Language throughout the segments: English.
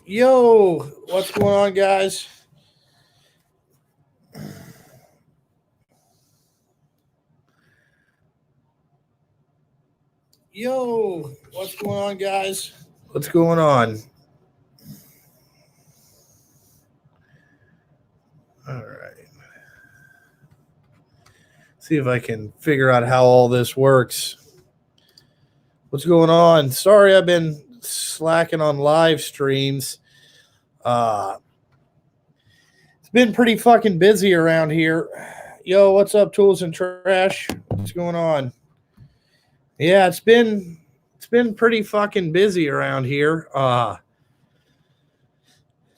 Yo, what's going on, guys? Yo, what's going on, guys? What's going on? All right. See if I can figure out how all this works. What's going on? Sorry, I've been slacking on live streams. Uh, it's been pretty fucking busy around here. Yo, what's up, Tools and Trash? What's going on? Yeah, it's been pretty fucking busy around here.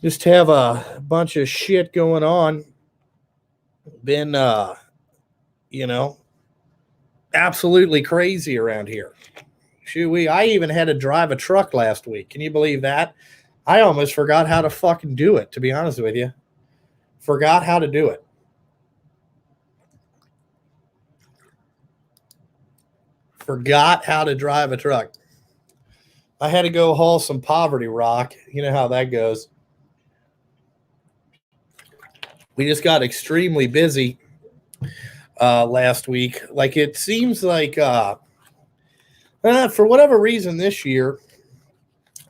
Just have a bunch of shit going on. Been you know, absolutely crazy around here. I even had to drive a truck last week. Can you believe that? I almost forgot how to fucking do it, to be honest with you. Forgot how to do it. Forgot how to drive a truck. I had to go haul some poverty rock. You know how that goes. We just got extremely busy last week. Like it seems like for whatever reason this year,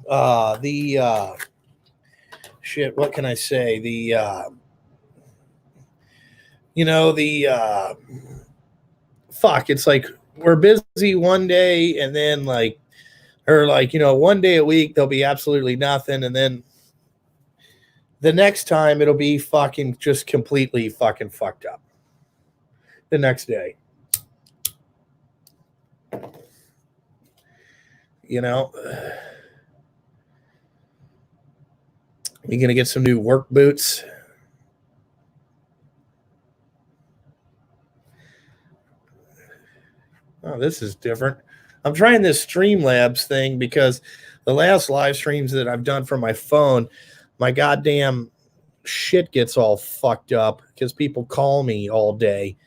the shit. What can I say? The fuck. It's like we're busy one day, and then one day a week there'll be absolutely nothing, and then the next time it'll be fucking just completely fucking fucked up. The next day. You know, you gonna get some new work boots. Oh, this is different. I'm trying this Streamlabs thing because the last live streams that I've done from my phone, my goddamn shit gets all fucked up because people call me all day.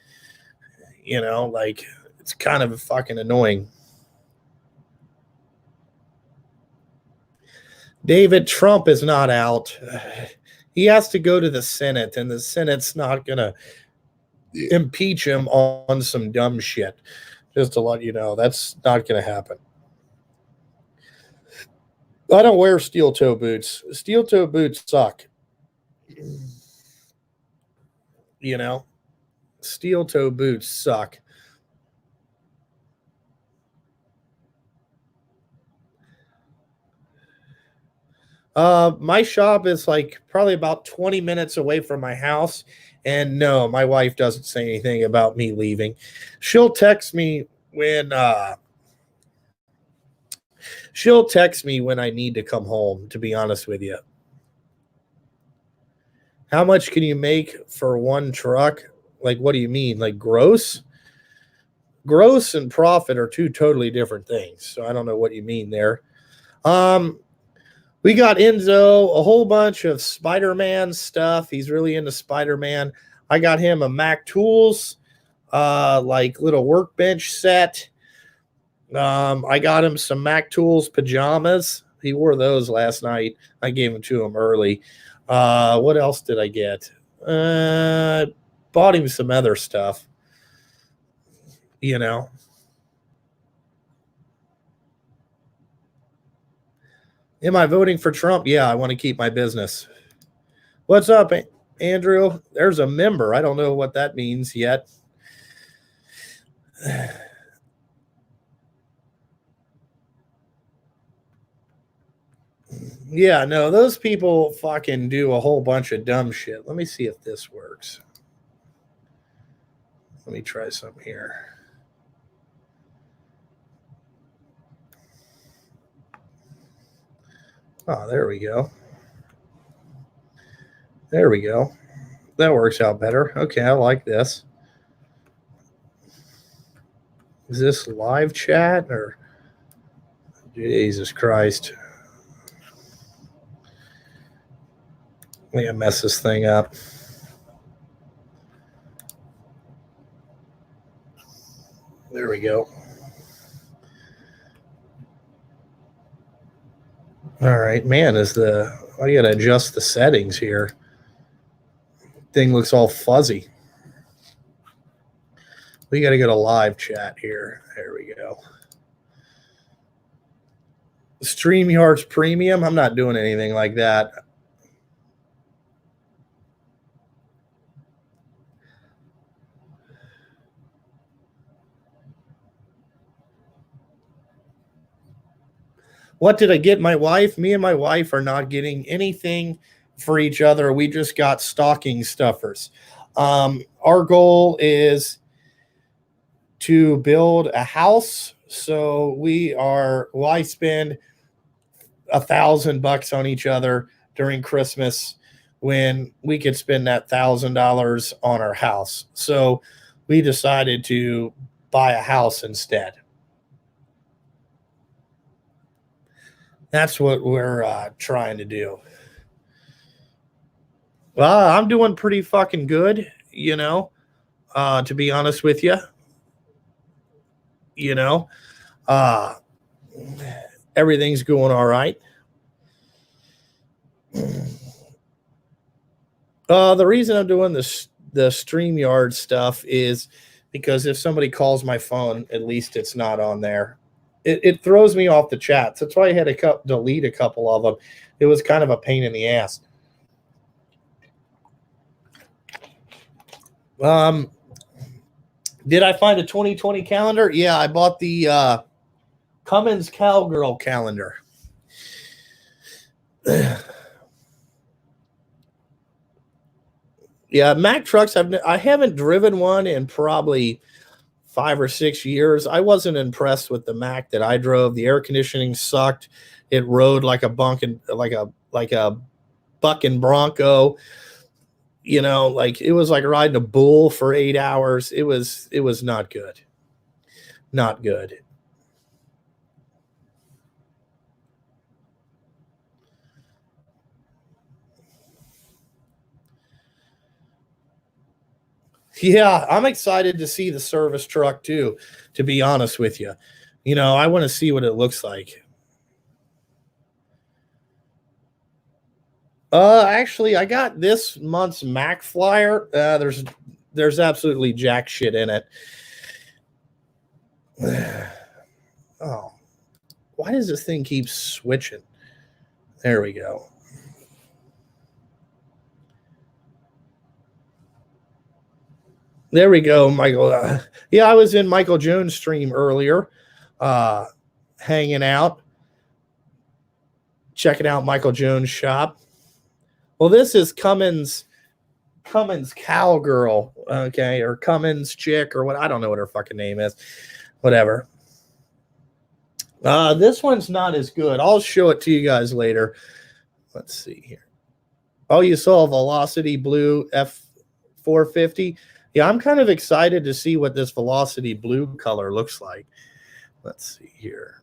Like it's kind of fucking annoying. David Trump is not out. He has to go to the Senate, and the Senate's not going to impeach him on some dumb shit. Just to let you know, that's not going to happen. I don't wear steel toe boots. Steel toe boots suck. Steel toe boots suck. My shop is like probably about 20 minutes away from my house. And no, my wife doesn't say anything about me leaving. She'll text me when I need to come home, to be honest with you. How much can you make for one truck? Like, what do you mean? Like gross? Gross and profit are two totally different things. So I don't know what you mean there. We got Enzo a whole bunch of Spider-Man stuff. He's really into Spider-Man. I got him a Mac Tools, like little workbench set. I got him some Mac Tools pajamas. He wore those last night. I gave them to him early. What else did I get? Bought him some other stuff. Am I voting for Trump? Yeah, I want to keep my business. What's up, Andrew? There's a member. I don't know what that means yet. Yeah, no, those people fucking do a whole bunch of dumb shit. Let me see if this works. Let me try some here. Oh, there we go. There we go. That works out better. Okay, I like this. Is this live chat or Jesus Christ? Let me mess this thing up. There we go. All right, man, is the I gotta adjust the settings here. Thing looks all fuzzy. We gotta go to live chat here. There we go. StreamYard's premium. I'm not doing anything like that. What did I get my wife? Me and my wife are not getting anything for each other. We just got stocking stuffers. Our goal is to build a house. So why spend $1,000 on each other during Christmas when we could spend that $1,000 on our house? So we decided to buy a house instead. That's what we're trying to do. Well, I'm doing pretty fucking good, to be honest with you. Everything's going all right. The reason I'm doing the StreamYard stuff is because if somebody calls my phone, at least it's not on there. It throws me off the chats. That's why I had to delete a couple of them. It was kind of a pain in the ass. Did I find a 2020 calendar? Yeah, I bought the Cummins Cowgirl calendar. Yeah, Mack trucks. I haven't driven one in probably 5 or 6 years. I wasn't impressed with the Mack that I drove. The air conditioning sucked. It rode like a bucking bronco. It was like riding a bull for 8 hours. It was not good. Not good. Yeah, I'm excited to see the service truck too, to be honest with you. I want to see what it looks like. Actually, I got this month's Mack flyer. There's absolutely jack shit in it. Oh, why does this thing keep switching? There we go. There we go, Michael. Yeah, I was in Michael Jones' stream earlier, hanging out, checking out Michael Jones' shop. Well, this is Cummins Cowgirl, okay, or Cummins Chick, or what? I don't know what her fucking name is. Whatever. This one's not as good. I'll show it to you guys later. Let's see here. Oh, you saw a Velocity Blue F450? Yeah, I'm kind of excited to see what this Velocity Blue color looks like. Let's see here.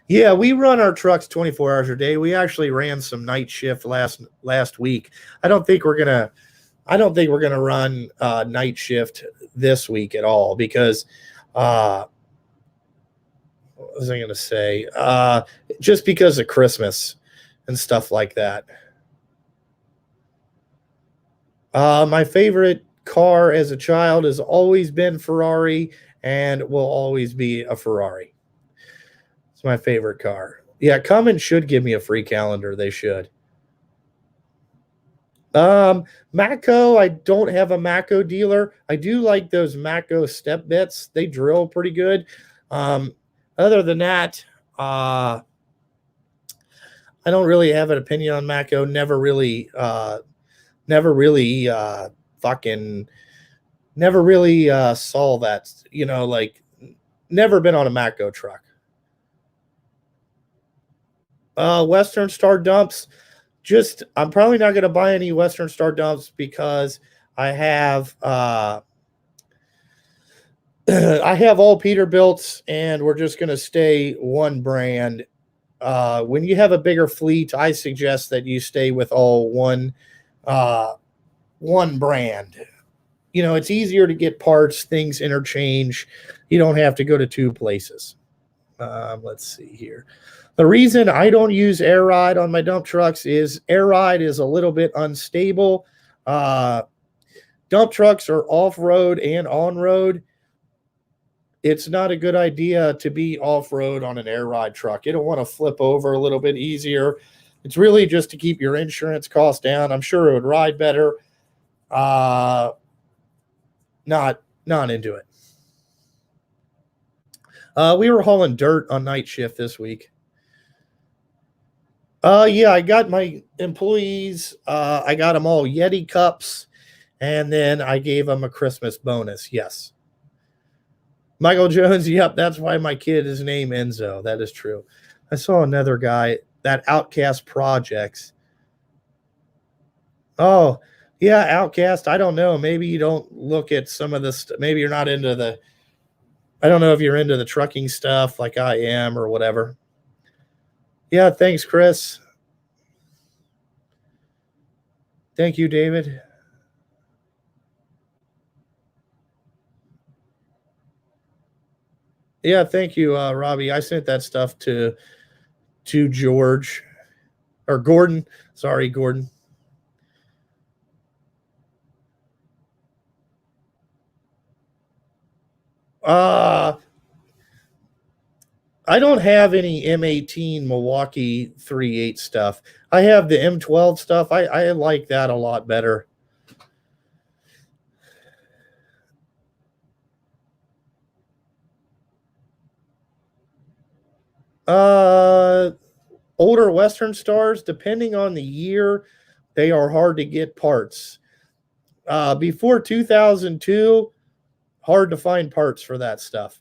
Yeah, we run our trucks 24 hours a day. We actually ran some night shift last week. I don't think we're gonna run night shift this week at all because what was I gonna say? Just because of Christmas and stuff like that. My favorite car as a child has always been Ferrari and will always be a Ferrari. It's my favorite car. Yeah, Cummins should give me a free calendar. They should. Matco, I don't have a Matco dealer. I do like those Matco step bits. They drill pretty good. Other than that, I don't really have an opinion on Matco. Never really saw that, never been on a Matco truck. Western Star dumps. I'm probably not going to buy any Western Star dumps because I have I have all Peterbilts and we're just going to stay one brand. When you have a bigger fleet, I suggest that you stay with all one brand. It's easier to get parts, things interchange. You don't have to go to two places. Let's see here. The reason I don't use air ride on my dump trucks is air ride is a little bit unstable. Dump trucks are off-road and on-road. It's not a good idea to be off-road on an air ride truck. It'll want to flip over a little bit easier. It's really just to keep your insurance costs down. I'm sure it would ride better. Not into it. We were hauling dirt on night shift this week. Yeah, I got my employees. I got them all Yeti cups, and then I gave them a Christmas bonus. Yes. Michael Jones. Yep, that's why my kid is named Enzo. That is true. I saw another guy, that Outcast Projects. Oh, yeah, Outcast. I don't know. Maybe you don't look at some of this. Maybe you're not into the. I don't know if you're into the trucking stuff like I am or whatever. Yeah, thanks, Chris. Thank you, David. Yeah, thank you, Robbie. I sent that stuff to George or Gordon. Sorry, Gordon. I don't have any M18 Milwaukee 3.8 stuff. I have the M12 stuff. I like that a lot better. Older Western Stars, depending on the year, they are hard to get parts. Before 2002, hard to find parts for that stuff.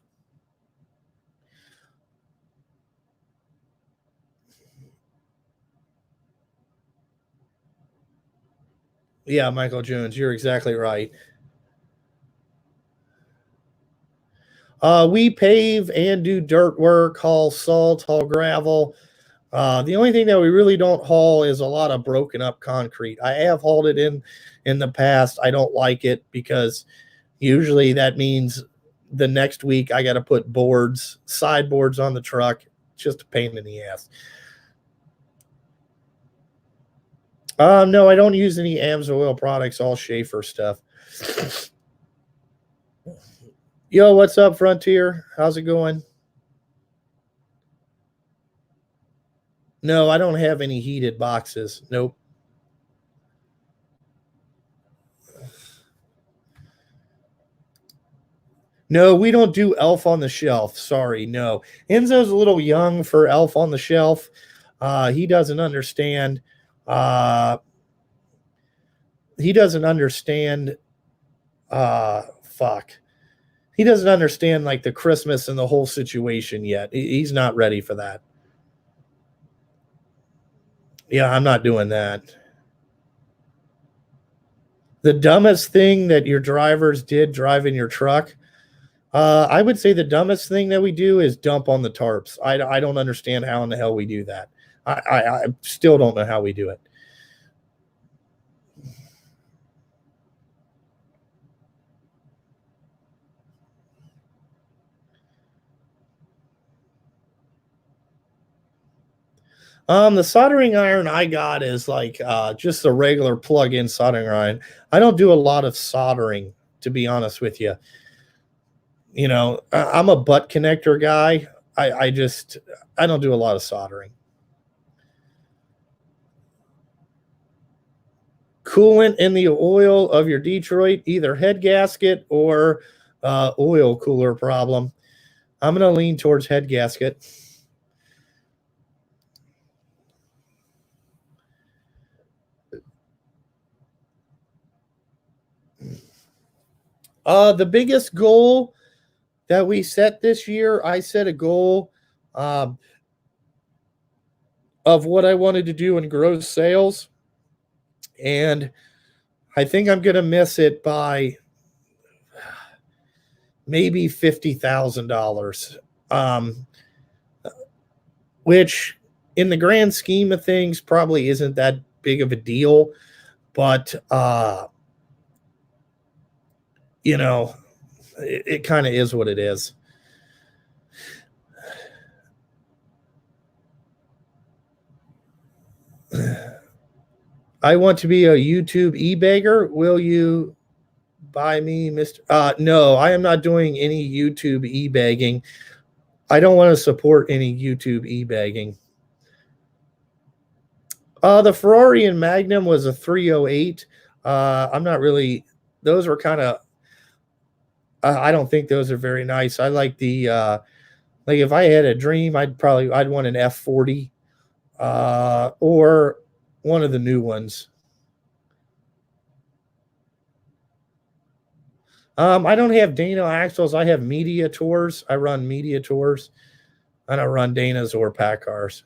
Yeah, Michael Jones, you're exactly right. We pave and do dirt work, haul salt, haul gravel. The only thing that we really don't haul is a lot of broken up concrete. I have hauled it in the past. I don't like it because usually that means the next week I got to put sideboards on the truck. It's just a pain in the ass. No, I don't use any AMSOIL products, all Schaefer stuff. Yo, what's up, Frontier? How's it going? No, I don't have any heated boxes. Nope. No, we don't do Elf on the Shelf. Sorry, no. Enzo's a little young for Elf on the Shelf. He doesn't understand. He doesn't understand. Fuck. He doesn't understand like the Christmas and the whole situation yet. He's not ready for that. Yeah, I'm not doing that. The dumbest thing that your drivers did driving your truck, I would say the dumbest thing that we do is dump on the tarps. I don't understand how in the hell we do that. I still don't know how we do it. The soldering iron I got is like just a regular plug-in soldering iron. I don't do a lot of soldering, to be honest with you. You know, I'm a butt connector guy. I don't do a lot of soldering. Coolant in the oil of your Detroit, either head gasket or oil cooler problem. I'm going to lean towards head gasket. The biggest goal that we set this year, I set a goal of what I wanted to do in gross sales. And I think I'm going to miss it by maybe $50,000, which in the grand scheme of things probably isn't that big of a deal. But, you know, it kind of is what it is. I want to be a YouTube e-bagger. Will you buy me, Mr. No, I am not doing any YouTube e-bagging. I don't want to support any YouTube e-bagging. The Ferrari and Magnum was a 308. I'm not really, those were kind of, I don't think those are very nice. I like the, like if I had a dream, I'd want an F40 or one of the new ones. I don't have Dana axles. I have Media Tours. I run Media Tours. I don't run Dana's or PACCARs.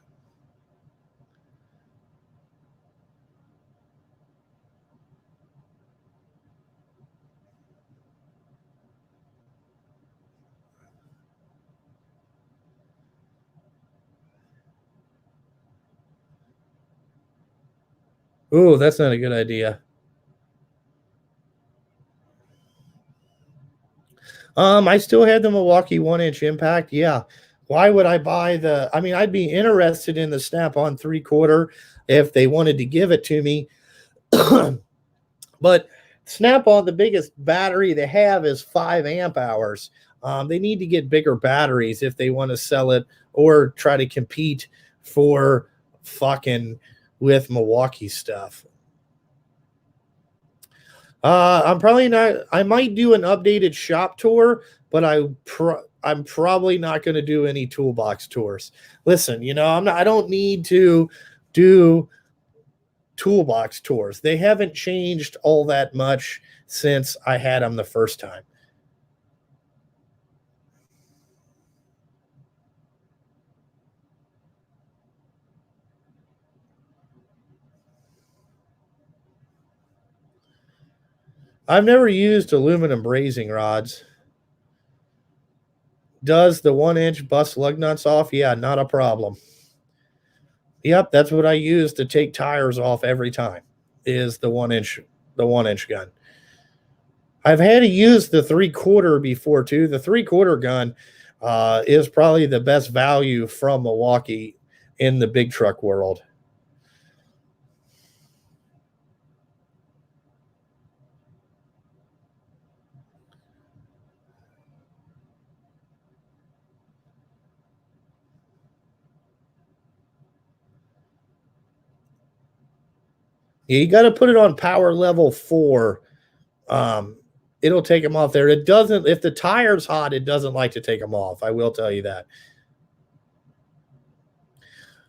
Ooh, that's not a good idea. I still had the Milwaukee 1-inch impact. Yeah. Why would I buy the? I mean, I'd be interested in the Snap-on 3/4 if they wanted to give it to me. But Snap-on, the biggest battery they have is 5 amp hours. They need to get bigger batteries if they want to sell it or try to compete for fucking with Milwaukee stuff. I'm probably not. I might do an updated shop tour, but I'm probably not going to do any toolbox tours. Listen, I don't need to do toolbox tours. They haven't changed all that much since I had them the first time. I've never used aluminum brazing rods. Does the 1-inch bust lug nuts off? Yeah, not a problem. Yep, that's what I use to take tires off every time. Is the 1-inch gun. I've had to use the 3/4 before too. The 3/4 gun is probably the best value from Milwaukee in the big truck world. Yeah, you got to put it on power level 4. It'll take them off there. It doesn't, if the tire's hot, it doesn't like to take them off. I will tell you that.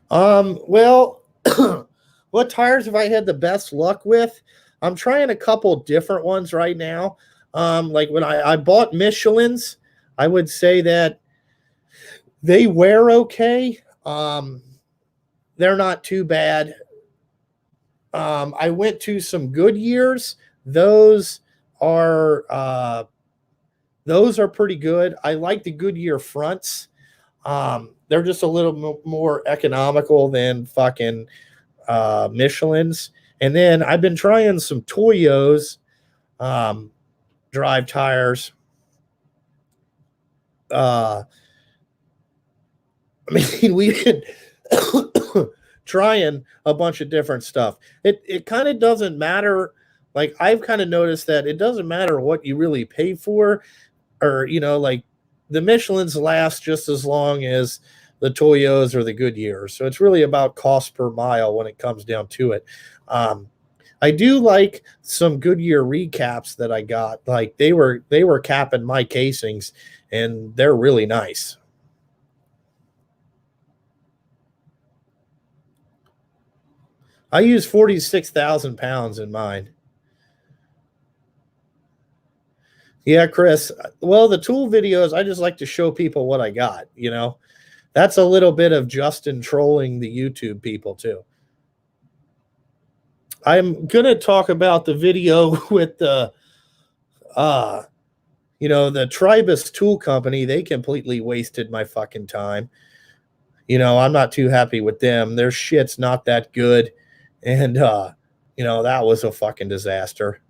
Well, what tires have I had the best luck with? I'm trying a couple different ones right now. Like when I bought Michelin's, I would say that they wear okay. They're not too bad. I went to some Goodyears. Those are pretty good. I like the Goodyear fronts. They're just a little more economical than fucking Michelin's. And then I've been trying some Toyos drive tires. I mean, we've been trying a bunch of different stuff. It kind of doesn't matter. Like I've kind of noticed that it doesn't matter what you really pay for, or like the Michelin's last just as long as the Toyos or the Goodyears. So it's really about cost per mile when it comes down to it. I do like some Goodyear recaps that I got. Like they were capping my casings, and they're really nice. I use 46,000 pounds in mine. Yeah, Chris. Well, the tool videos, I just like to show people what I got. That's a little bit of Justin trolling the YouTube people too. I'm gonna talk about the video with the the Tribus tool company. They completely wasted my fucking time. I'm not too happy with them. Their shit's not that good. And that was a fucking disaster.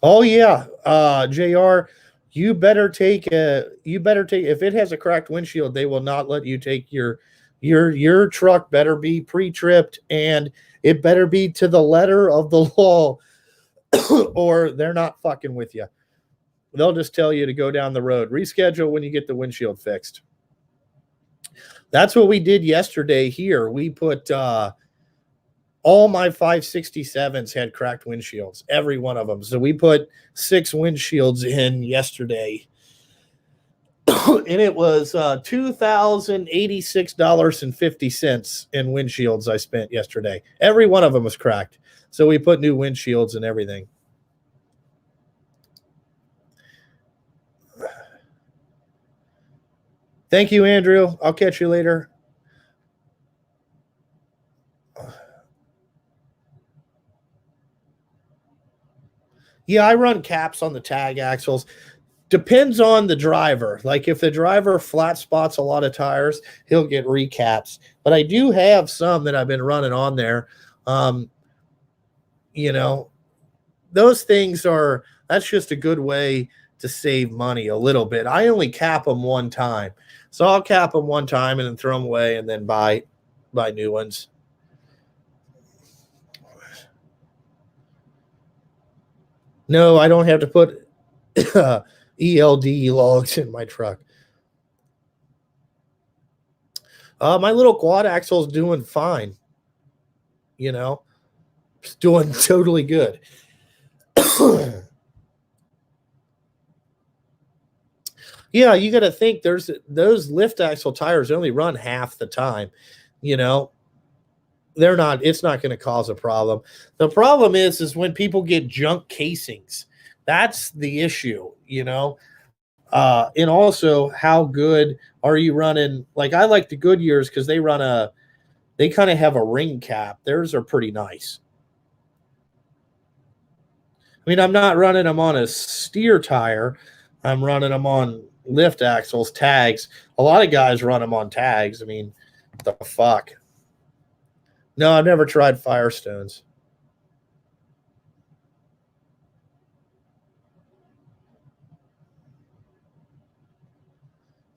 Oh yeah, JR, you better take if it has a cracked windshield, they will not let you take your truck better be pre-tripped, and it better be to the letter of the law or they're not fucking with you. They'll just tell you to go down the road, reschedule when you get the windshield fixed. That's what we did yesterday here. We put all my 567s had cracked windshields, every one of them. So we put 6 windshields in yesterday. And it was $2,086.50 in windshields I spent yesterday. Every one of them was cracked. So we put new windshields and everything. Thank you, Andrew. I'll catch you later. Yeah, I run caps on the tag axles. Depends on the driver. Like if the driver flat spots a lot of tires, he'll get recaps. But I do have some that I've been running on there. You know, those things that's just a good way to save money a little bit. I only cap them one time. So I'll cap them one time and then throw them away and then buy new ones. No, I don't have to put ELD logs in my truck. My little quad axle is doing fine. You know, it's doing totally good. Yeah, you got to think those lift axle tires only run half the time. You know, it's not going to cause a problem. The problem is when people get junk casings. That's the issue, you know. And also, how good are you running? Like I like the Goodyears because they kind of have a ring cap. Theirs are pretty nice. I mean, I'm not running them on a steer tire. I'm running them on lift axles, tags. A lot of guys run them on tags. I mean, what the fuck? No, I've never tried Firestones.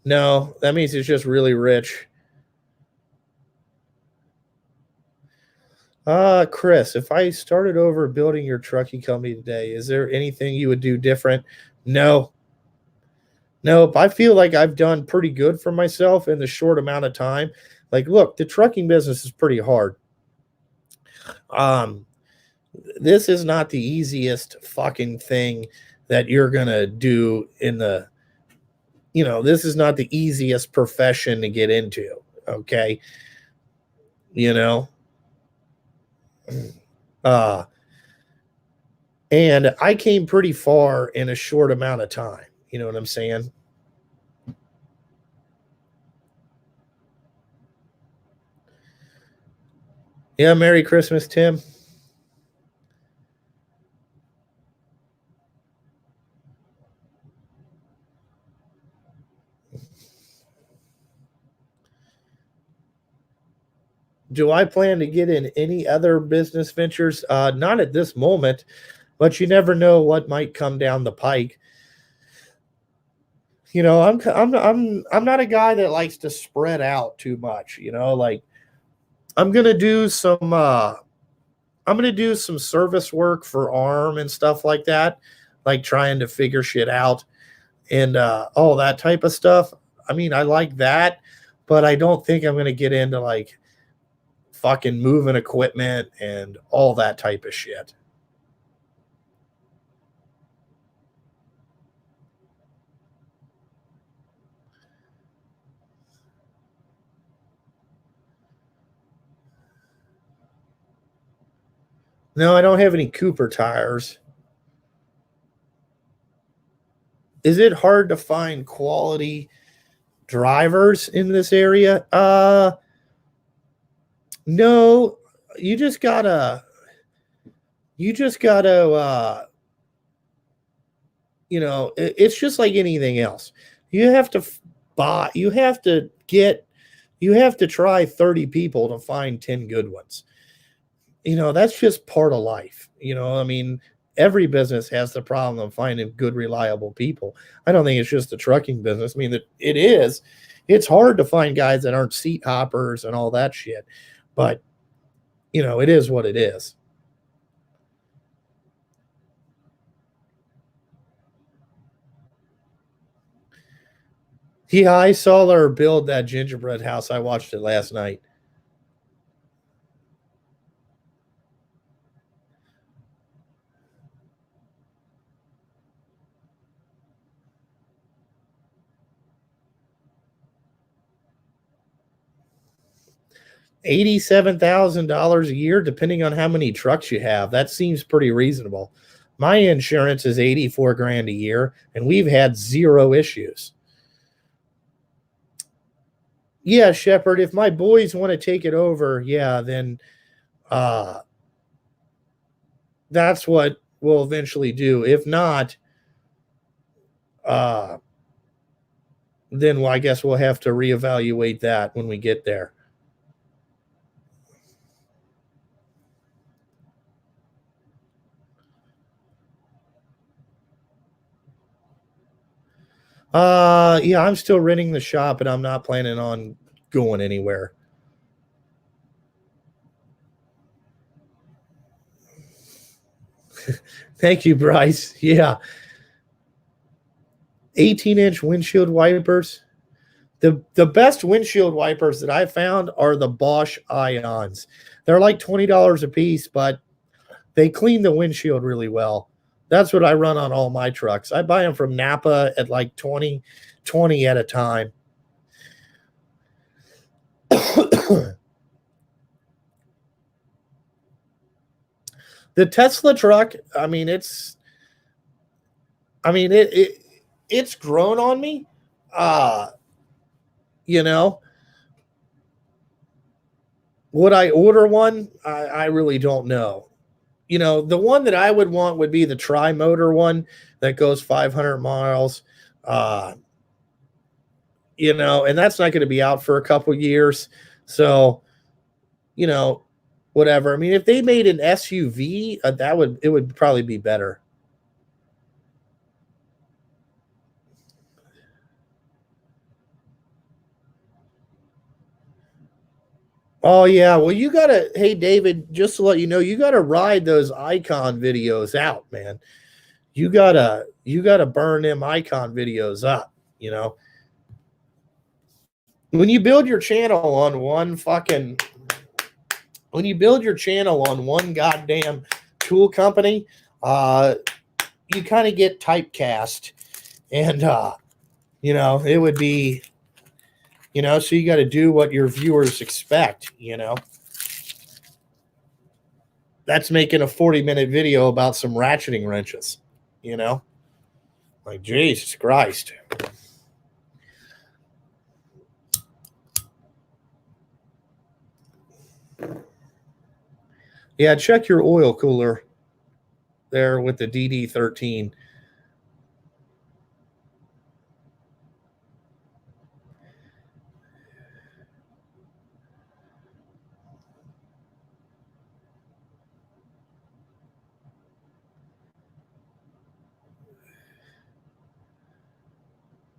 No, that means it's just really rich. Chris, if I started over building your trucking company today, is there anything you would do different? No. Nope. I feel like I've done pretty good for myself in the short amount of time. Like, look, the trucking business is pretty hard. This is not the easiest fucking thing that you're gonna do this is not the easiest profession to get into. Okay. You know, and I came pretty far in a short amount of time. You know what I'm saying? Yeah. Merry Christmas, Tim. Do I plan to get in any other business ventures? Not at this moment, but you never know what might come down the pike. You know, I'm not a guy that likes to spread out too much. You know, like I'm gonna do some service work for ARM and stuff like that, like trying to figure shit out and all that type of stuff. I mean, I like that, but I don't think I'm gonna get into like fucking moving equipment and all that type of shit. No, I don't have any Cooper tires. Is it hard to find quality drivers in this area? No, you just gotta it's just like anything else. You have to try 30 people to find 10 good ones. You know, that's just part of life. You know, I mean, every business has the problem of finding good, reliable people. I don't think it's just the trucking business. I mean, it is. It's hard to find guys that aren't seat hoppers and all that shit. But, it is what it is. Yeah, I saw her build that gingerbread house. I watched it last night. $87,000 a year, depending on how many trucks you have. That seems pretty reasonable. My insurance is 84 grand a year, and we've had zero issues. Yeah, Shepard, if my boys want to take it over, then that's what we'll eventually do. If not, then I guess we'll have to reevaluate that when we get there. Yeah, I'm still renting the shop, and I'm not planning on going anywhere. Thank you, Bryce. Yeah. 18-inch windshield wipers. The best windshield wipers that I found are the Bosch Ions. They're like $20 a piece, but they clean the windshield really well. That's what I run on all my trucks. I buy them from Napa at like 20 at a time. The Tesla truck, it's grown on me. Would I order one? I really don't know. The one that I would want would be the tri-motor one that goes 500 miles. And that's not going to be out for a couple years. So, whatever. If they made an SUV, it would probably be better. Oh yeah, well hey David, just to let you know, you gotta ride those icon videos out, man. You gotta burn them icon videos up, When you build your channel on one goddamn tool company, you kind of get typecast, and it would be, so you got to do what your viewers expect, That's making a 40-minute video about some ratcheting wrenches, Like, Jesus Christ. Yeah, check your oil cooler there with the DD13.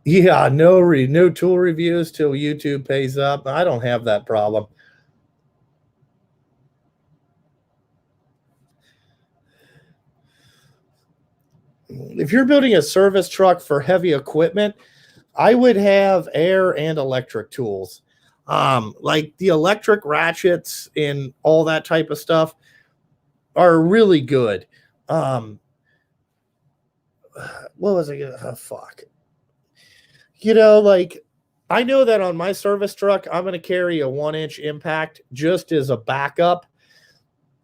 Yeah, no tool reviews till YouTube pays up. I don't have that problem. If you're building a service truck for heavy equipment, I would have air and electric tools. Like the electric ratchets and all that type of stuff are really good. What was I gonna fuck? Like, I know that on my service truck, I'm going to carry a 1-inch impact just as a backup.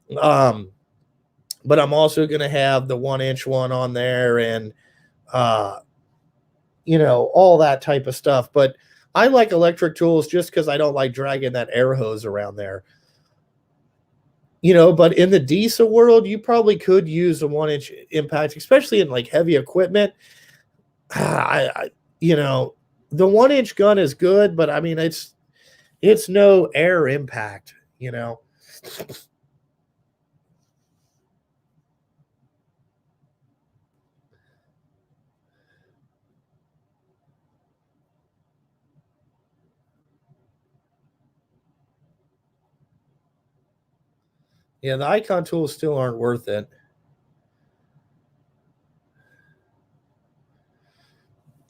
But I'm also going to have the 1-inch one on there and, all that type of stuff. But I like electric tools just because I don't like dragging that air hose around there. But in the diesel world, you probably could use a 1-inch impact, especially in like heavy equipment. The 1-inch gun is good, but it's no air impact, Yeah, the icon tools still aren't worth it.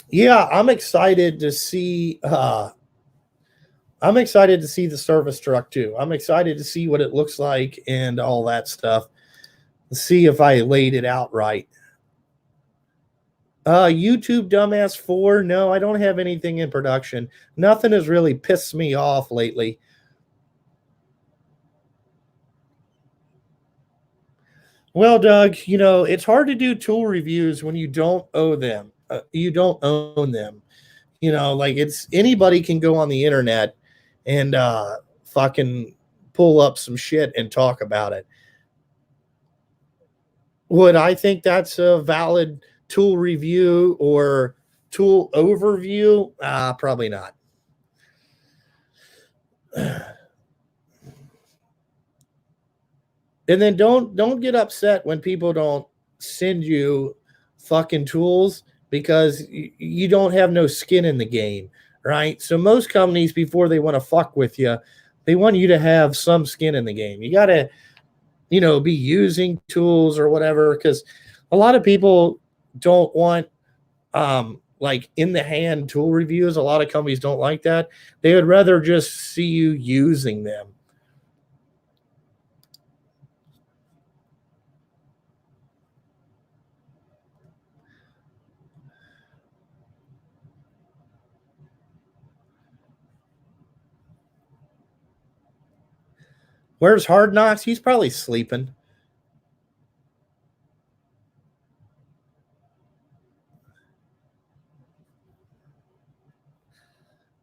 Yeah, I'm excited to see the service truck too. I'm excited to see what it looks like and all that stuff. See if I laid it out right. YouTube Dumbass 4. No, I don't have anything in production. Nothing has really pissed me off lately. Well, Doug, it's hard to do tool reviews when you don't owe them. You don't own them. Like it's anybody can go on the internet and fucking pull up some shit and talk about it. Would I think that's a valid tool review or tool overview? Probably not. And then don't get upset when people don't send you fucking tools because you don't have no skin in the game, right? So most companies, before they want to fuck with you, they want you to have some skin in the game. You got to, be using tools or whatever, because a lot of people don't want like in the hand tool reviews. A lot of companies don't like that. They would rather just see you using them. Where's Hard Knocks? He's probably sleeping.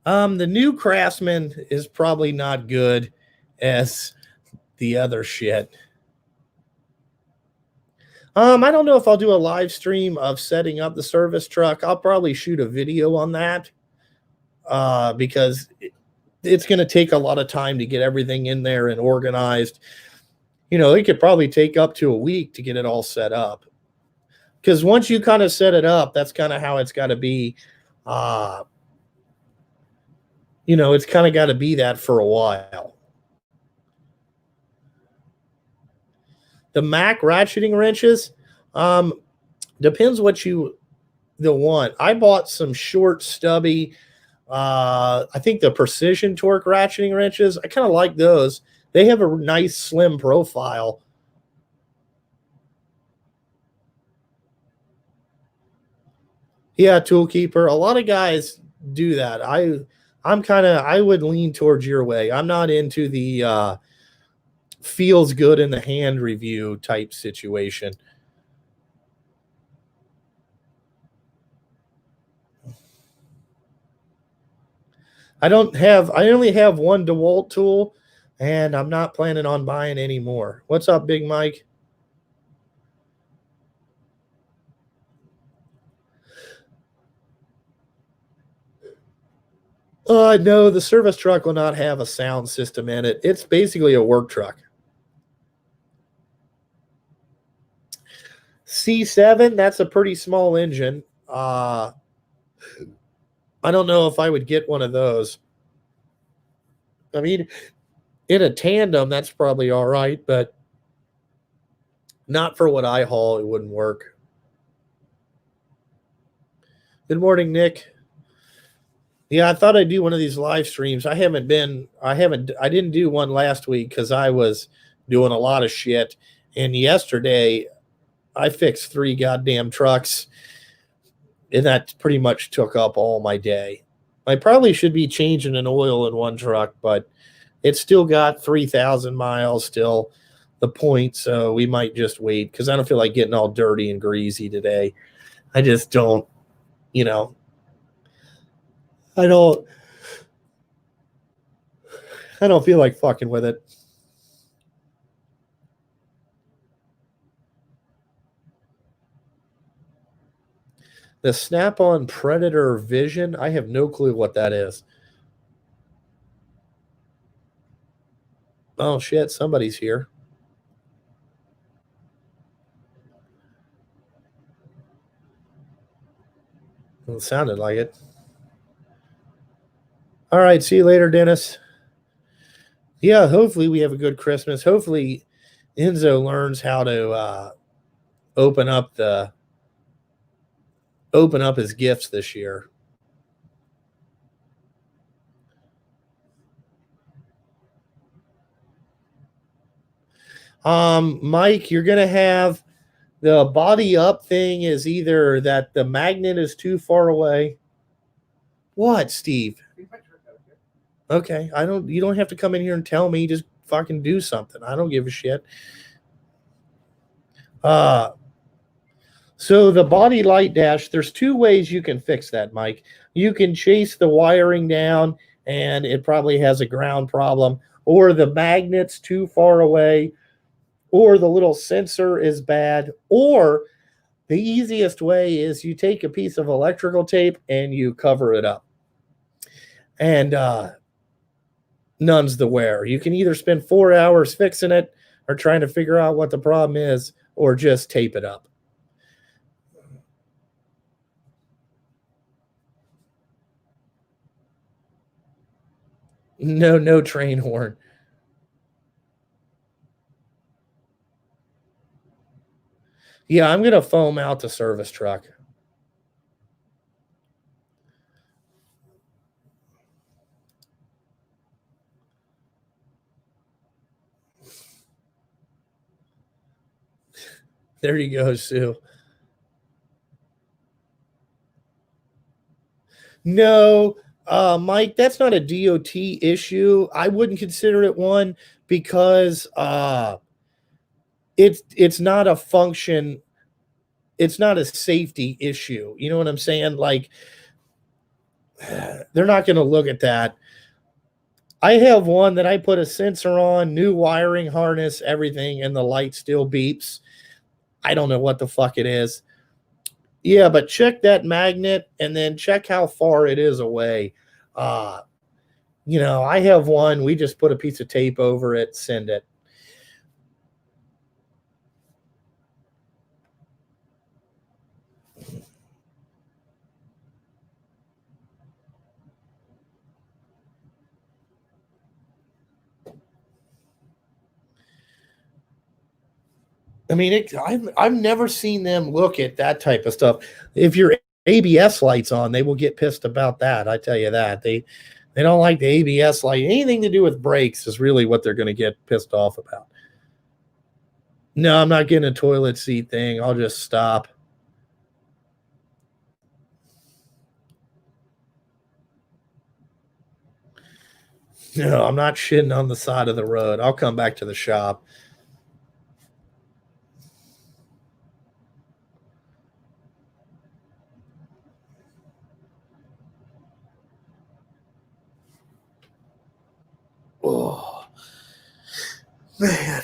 The new Craftsman is probably not good as the other shit. I don't know if I'll do a live stream of setting up the service truck. I'll probably shoot a video on that because it's going to take a lot of time to get everything in there and organized. It could probably take up to a week to get it all set up. Because once you kind of set it up, that's kind of how it's got to be. It's kind of got to be that for a while. The Mac ratcheting wrenches, depends what you want. I bought some short, stubby, I think the Precision Torque ratcheting wrenches. I kind of like those. They have a nice slim profile. Yeah, Toolkeeper. A lot of guys do that. I would lean towards your way. I'm not into the feels good in the hand review type situation. I only have one DeWalt tool, and I'm not planning on buying any more. What's up, Big Mike? No, the service truck will not have a sound system in it. It's basically a work truck. C7, that's a pretty small engine. I don't know if I would get one of those. I mean, in a tandem, that's probably all right, but not for what I haul. It wouldn't work. Good morning, Nick. Yeah, I thought I'd do one of these live streams. I didn't do one last week because I was doing a lot of shit. And yesterday, I fixed 3 goddamn trucks, and that pretty much took up all my day. I probably should be changing an oil in one truck, but it's still got 3,000 miles still, the point, so we might just wait because I don't feel like getting all dirty and greasy today. I just don't, I don't feel like fucking with it. The Snap-on Predator Vision, I have no clue what that is. Oh shit, somebody's here. It sounded like it. All right, see you later, Dennis. Yeah, hopefully we have a good Christmas. Hopefully Enzo learns how to open up his gifts this year. Mike, you're gonna have the body up thing is either that the magnet is too far away. What, Steve? Okay, you don't have to come in here and tell me, just fucking do something. I don't give a shit. So the body light dash, there's two ways you can fix that, Mike. You can chase the wiring down and it probably has a ground problem, or the magnet's too far away, or the little sensor is bad, or the easiest way is you take a piece of electrical tape and you cover it up. And none's the wear. You can either spend 4 hours fixing it or trying to figure out what the problem is, or just tape it up. No train horn. Yeah, I'm going to foam out the service truck. There you go, Sue. No, Mike, that's not a DOT issue. I wouldn't consider it one because it's not a function. It's not a safety issue. You know what I'm saying? Like, they're not going to look at that. I have one that I put a sensor on, new wiring harness, everything, and the light still beeps. I don't know what the fuck it is. Yeah, but check that magnet and then check how far it is away. I have one. We just put a piece of tape over it, send it. I mean, I've never seen them look at that type of stuff. If your ABS lights on, they will get pissed about that. I tell you that they don't like the ABS light. Anything to do with brakes is really what they're going to get pissed off about. No, I'm not getting a toilet seat thing. I'll just stop. No, I'm not shitting on the side of the road. I'll come back to the shop. Oh, man.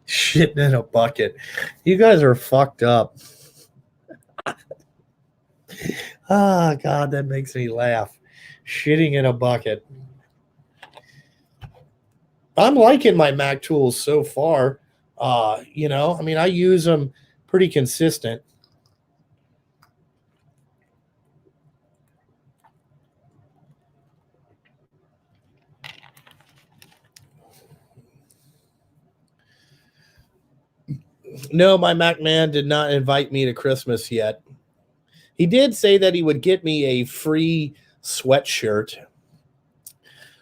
Shitting in a bucket. You guys are fucked up. Ah, God, that makes me laugh. Shitting in a bucket. I'm liking my Mac tools so far. I use them pretty consistent. No, my Mac man did not invite me to Christmas yet. He did say that he would get me a free sweatshirt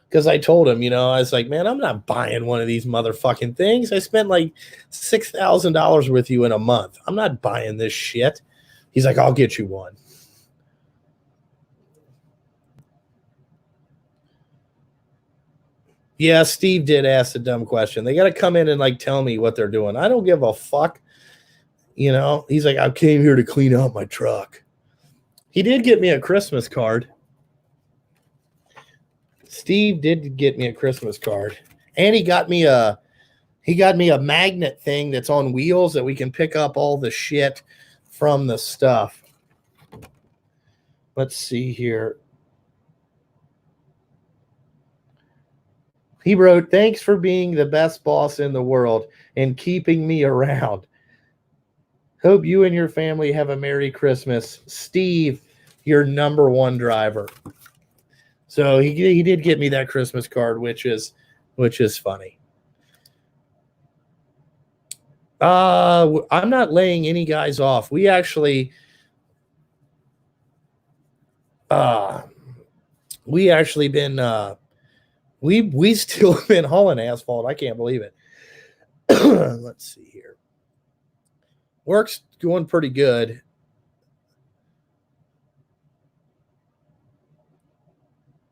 because I told him, I was like, man, I'm not buying one of these motherfucking things. I spent like $6,000 with you in a month. I'm not buying this shit. He's like, I'll get you one. Yeah, Steve did ask a dumb question. They got to come in and like tell me what they're doing. I don't give a fuck. He's like, I came here to clean out my truck. He did get me a Christmas card. Steve did get me a Christmas card, and he got me a magnet thing that's on wheels that we can pick up all the shit from the stuff. Let's see here. He wrote, thanks for being the best boss in the world and keeping me around. Hope you and your family have a Merry Christmas. Steve, your number one driver. So he did get me that Christmas card, which is funny. I'm not laying any guys off. We actually been we still been hauling asphalt. I can't believe it. Let's see here. Work's going pretty good.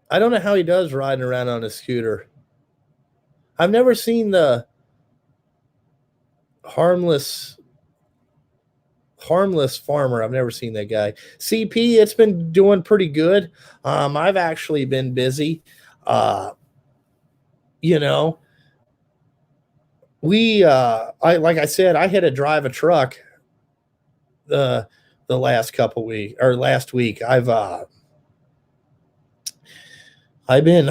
I don't know how he does riding around on a scooter. I've never seen the harmless farmer. I've never seen that guy. CP, it's been doing pretty good. I've actually been busy. You know, like I said, I had to drive a truck the last couple weeks or last week. I've been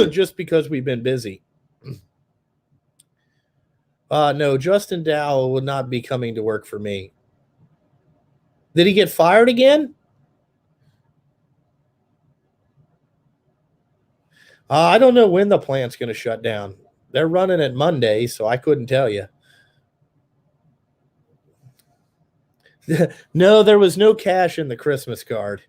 just because we've been busy. No, Justin Dow will not be coming to work for me. Did he get fired again? I don't know when the plant's going to shut down. They're running it Monday, so I couldn't tell you. No, there was no cash in the Christmas card.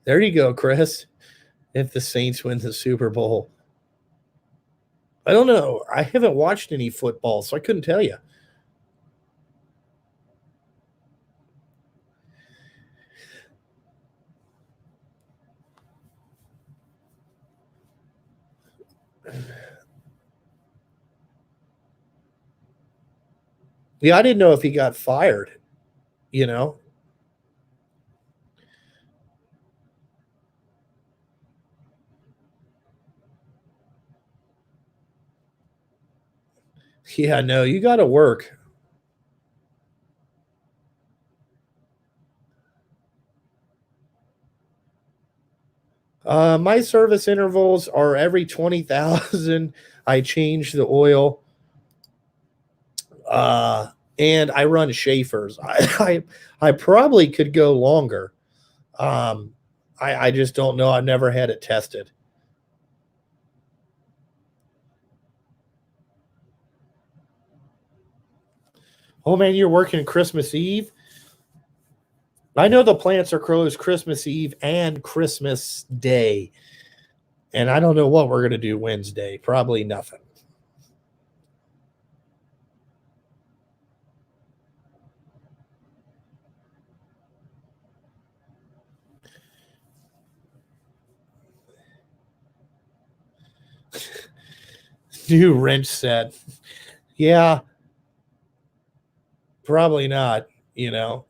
There you go, Chris. If the Saints win the Super Bowl. I don't know. I haven't watched any football, so I couldn't tell you. Yeah, I didn't know if he got fired, you know? Yeah, no, you got to work. My service intervals are every 20,000. I change the oil. And I run Schaefer's. I probably could go longer. I just don't know. I've never had it tested. Oh man, you're working Christmas Eve? I know the plants are closed Christmas Eve and Christmas Day. And I don't know what we're going to do Wednesday. Probably nothing. New wrench set. Yeah, probably not, you know.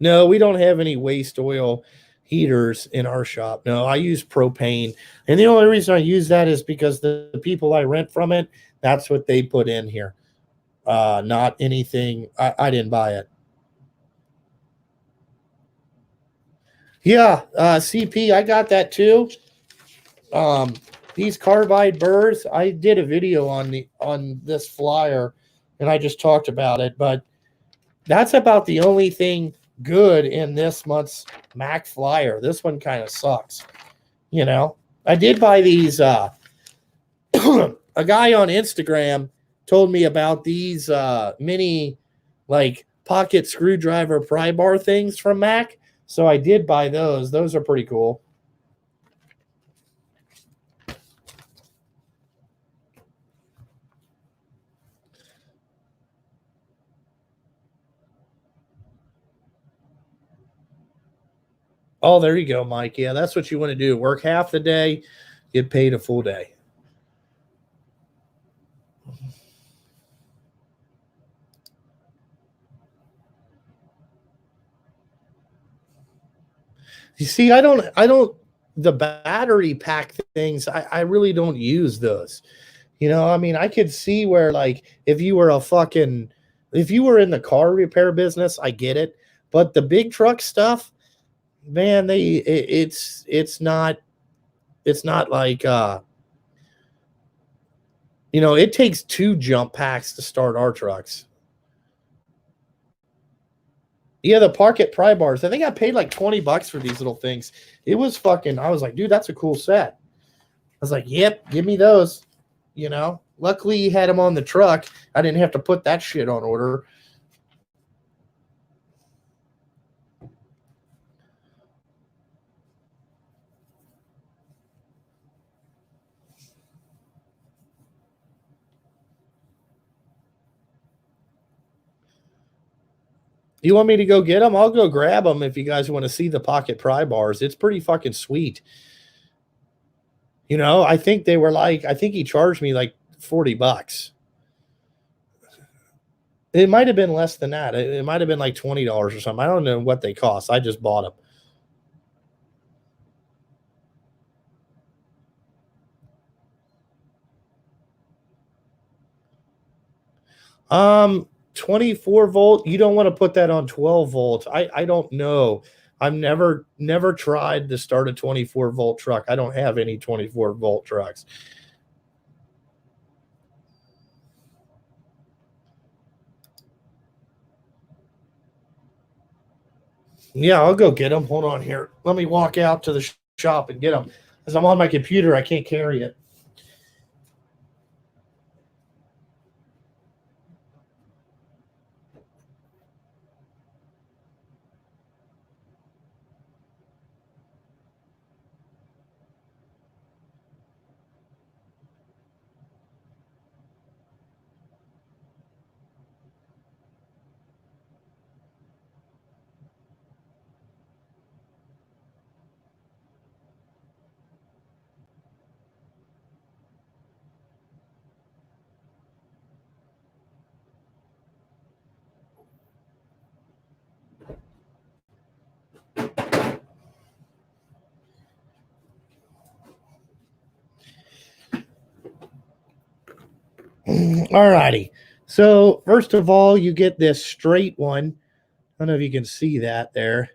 No, we don't have any waste oil heaters in our shop. No, I use propane. And the only reason I use that is because the people I rent from it, that's what they put in here. Not anything. I didn't buy it. Yeah, CP, I got that too. These carbide burrs, I did a video on this flyer and I just talked about it, but that's about the only thing good in this month's Mac flyer. This one kind of sucks. You know, I did buy these. A guy on Instagram told me about these mini, like, pocket screwdriver pry bar things from Mac. So I did buy those. Those are pretty cool. Oh, there you go, Mike. Yeah, that's what you want to do. Work half the day, get paid a full day. You see, the battery pack things, I really don't use those. You know, I mean, I could see where, like, if you were a fucking If you were in the car repair business, I get it. But the big truck stuff, man, it's not like it takes 2 jump packs to start our trucks. Yeah, the Parkit pry bars. I think I paid like $20 for these little things. It was fucking, I was like, dude, that's a cool set. I was like, yep, give me those. Luckily he had them on the truck. I didn't have to put that shit on order. You want me to go get them? I'll go grab them if you guys want to see the Pocket pry bars. It's pretty fucking sweet. I think he charged me like $40. It might have been less than that. It might have been like $20 or something. I don't know what they cost. I just bought them. 24 volt. You don't want to put that on 12 volts. I don't know. I've never tried to start a 24 volt truck. I don't have any 24 volt trucks. Yeah, I'll go get them. Hold on here. Let me walk out to the shop and get them. As I'm on my computer, I can't carry it. All righty. So first of all, you get this straight one. I don't know if you can see that there.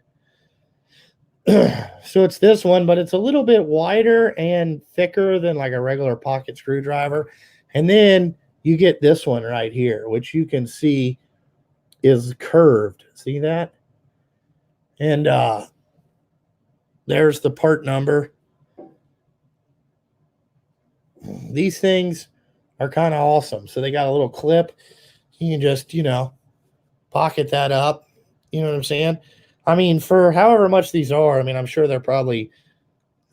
So it's this one, but it's a little bit wider and thicker than like a regular pocket screwdriver. And then you get this one right here, which you can see is curved. See that? And there's the part number. These things are kind of awesome. So they got a little clip. You can just, pocket that up. You know what I'm saying? I mean, for however much these are, I mean, I'm sure they're probably,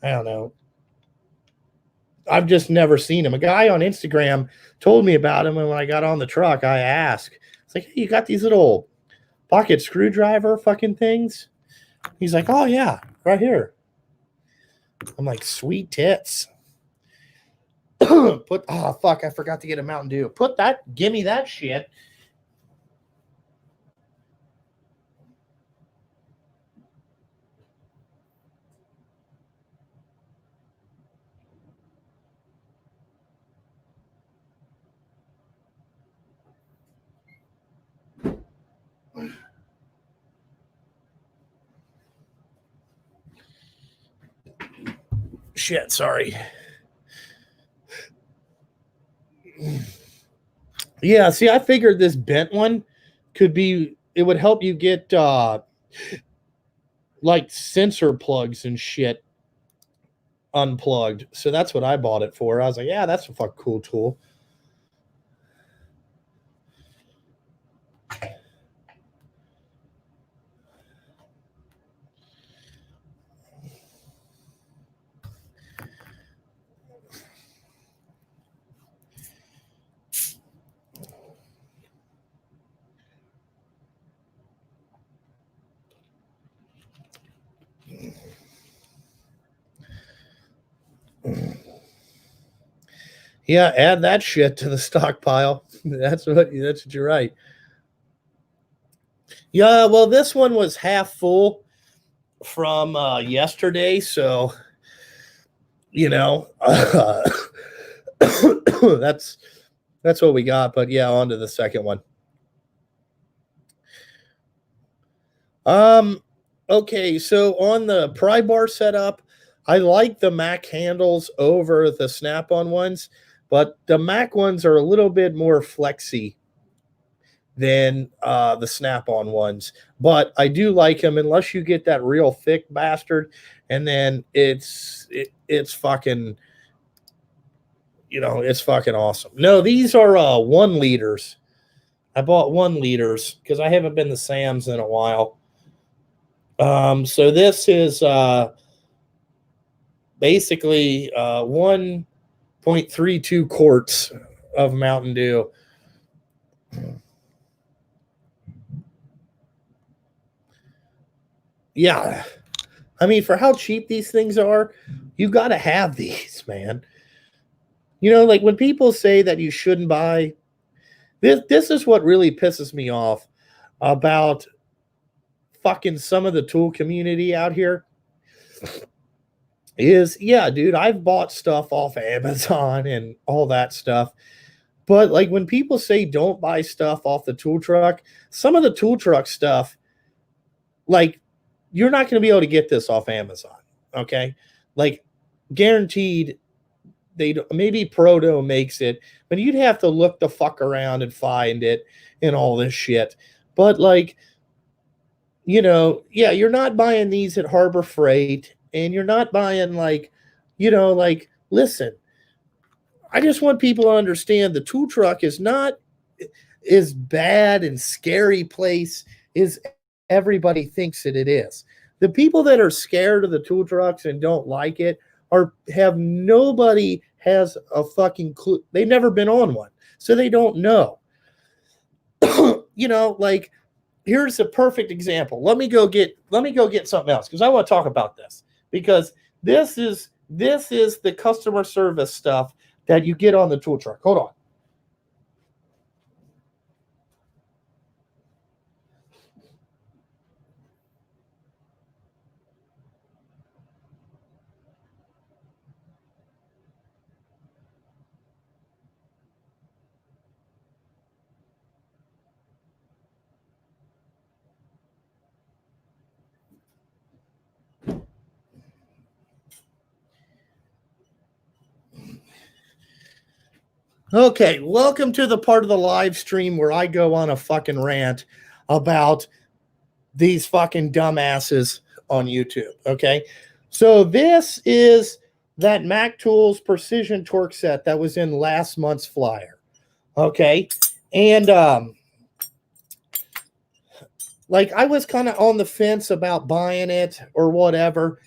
I don't know. I've just never seen them. A guy on Instagram told me about them. And when I got on the truck, I asked, it's like, hey, you got these little pocket screwdriver fucking things? He's like, oh, yeah, right here. I'm like, sweet tits. Oh, fuck, I forgot to get a Mountain Dew. Give me that shit. Shit, sorry. Yeah, see, I figured this bent one it would help you get like sensor plugs and shit unplugged. So that's what I bought it for. I was like, yeah, that's a fucking cool tool. Yeah, add that shit to the stockpile. That's what you're right. Yeah, well, this one was half full from yesterday, so that's what we got. But yeah, on to the second one. Okay, so on the pry bar setup, I like the Mac handles over the Snap-on ones, but the Mac ones are a little bit more flexy than the Snap-on ones. But I do like them unless you get that real thick bastard, and then it's fucking, it's fucking awesome. No, these are 1 liters. I bought 1 liters because I haven't been to Sam's in a while. So this is basically 1.32 quarts of Mountain Dew. Yeah. I mean, for how cheap these things are, you got to have these, man. Like when people say that you shouldn't buy, this is what really pisses me off about fucking some of the tool community out here. Is, yeah, dude, I've bought stuff off Amazon and all that stuff. But like when people say don't buy stuff off the tool truck, some of the tool truck stuff, like you're not going to be able to get this off Amazon. Okay. Like guaranteed they maybe Proto makes it, but you'd have to look the fuck around and find it and all this shit. But like, yeah, you're not buying these at Harbor Freight, and you're not buying like, listen, I just want people to understand the tool truck is not as bad and scary place as everybody thinks it is. The people that are scared of the tool trucks and don't like it nobody has a fucking clue. They've never been on one, so they don't know. Like here's a perfect example. Let me go get something else because I want to talk about this because this is the customer service stuff that you get on the tool truck. Hold on. Okay, welcome to the part of the live stream where I go on a fucking rant about these fucking dumbasses on YouTube. Okay, so this is that Mac Tools Precision Torque set that was in last month's flyer. Okay, and like I was kind of on the fence about buying it or whatever,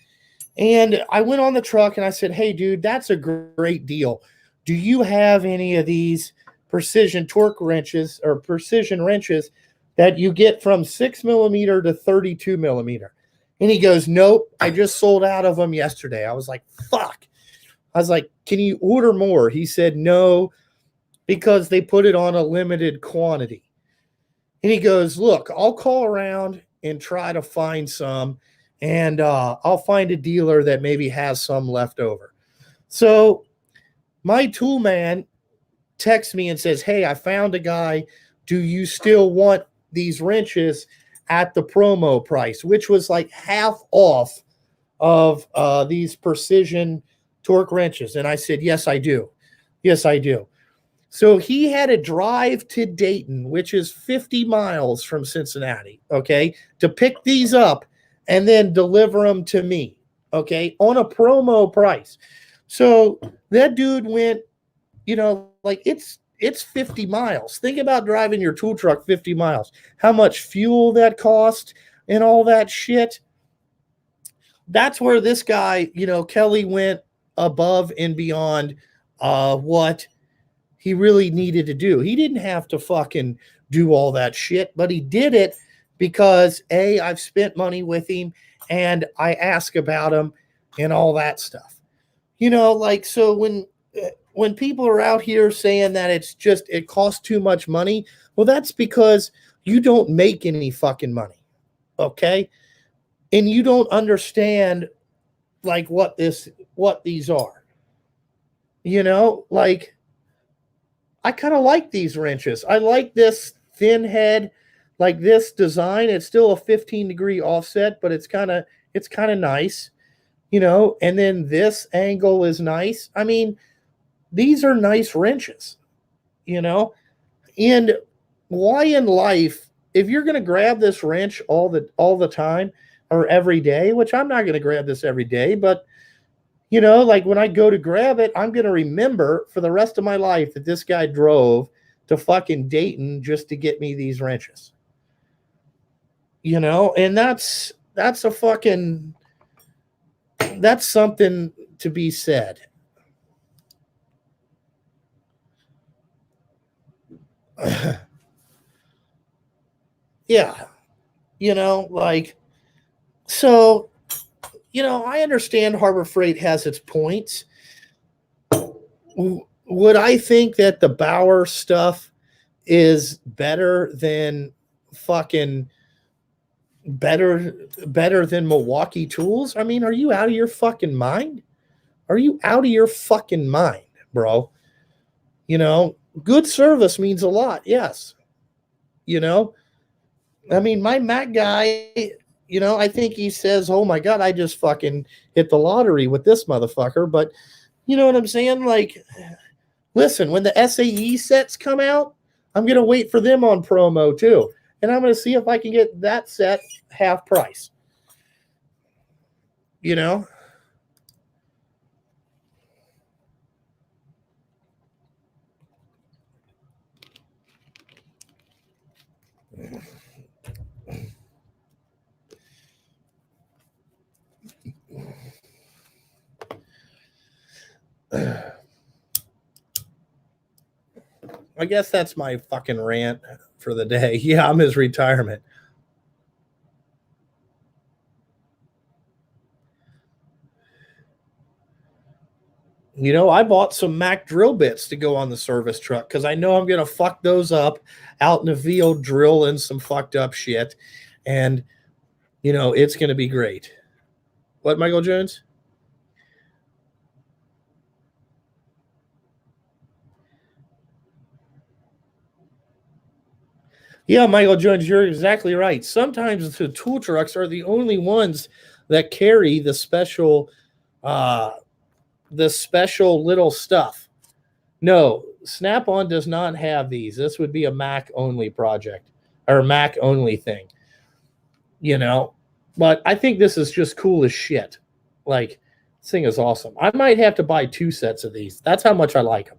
and I went on the truck and I said, "Hey, dude, that's a great deal. Do you have any of these precision torque wrenches or precision wrenches that you get from 6mm to 32mm?" And he goes, "Nope, I just sold out of them yesterday." I was like, "Fuck." I was like, "Can you order more?" He said, "No, because they put it on a limited quantity." And he goes, "Look, I'll call around and try to find some, and I'll find a dealer that maybe has some left over." So my tool man texts me and says, "Hey, I found a guy. Do you still want these wrenches at the promo price?" Which was like half off of these precision torque wrenches. And I said, "Yes, I do. Yes, I do." So he had to drive to Dayton, which is 50 miles from Cincinnati, okay, to pick these up and then deliver them to me, okay, on a promo price. So that dude went, like it's 50 miles. Think about driving your tool truck 50 miles. How much fuel that cost and all that shit. That's where this guy, Kelly went above and beyond what he really needed to do. He didn't have to fucking do all that shit, but he did it because I've spent money with him and I ask about him and all that stuff. Like, so when people are out here saying that it costs too much money, well, that's because you don't make any fucking money. Okay. And you don't understand like what these are, like I kind of like these wrenches. I like this thin head Like this design, it's still a 15-degree offset, but it's kind of nice, and then this angle is nice. I mean, these are nice wrenches, and why in life, if you're going to grab this wrench all the time or every day, which I'm not going to grab this every day, but like when I go to grab it, I'm going to remember for the rest of my life that this guy drove to fucking Dayton just to get me these wrenches. And that's something to be said. Yeah. So, I understand Harbor Freight has its points. Would I think that the Bauer stuff is better than fucking better than Milwaukee tools? I mean, are you out of your fucking mind? Are you out of your fucking mind, bro? Good service means a lot. Yes. I mean, my Mac guy, I think he says, oh my God, I just fucking hit the lottery with this motherfucker. But you know what I'm saying? Like, listen, when the SAE sets come out, I'm going to wait for them on promo too. And I'm going to see if I can get that set half price. I guess that's my fucking rant for the day. Yeah, I'm his retirement. I bought some Mac drill bits to go on the service truck because I know I'm going to fuck those up out in the field drilling some fucked up shit. And, it's going to be great. What, Michael Jones? Yeah, Michael Jones, you're exactly right. Sometimes the tool trucks are the only ones that carry the special little stuff. No, Snap-on does not have these. This would be a Mac only project or Mac only thing. But I think this is just cool as shit. Like, this thing is awesome. I might have to buy 2 sets of these. That's how much I like them.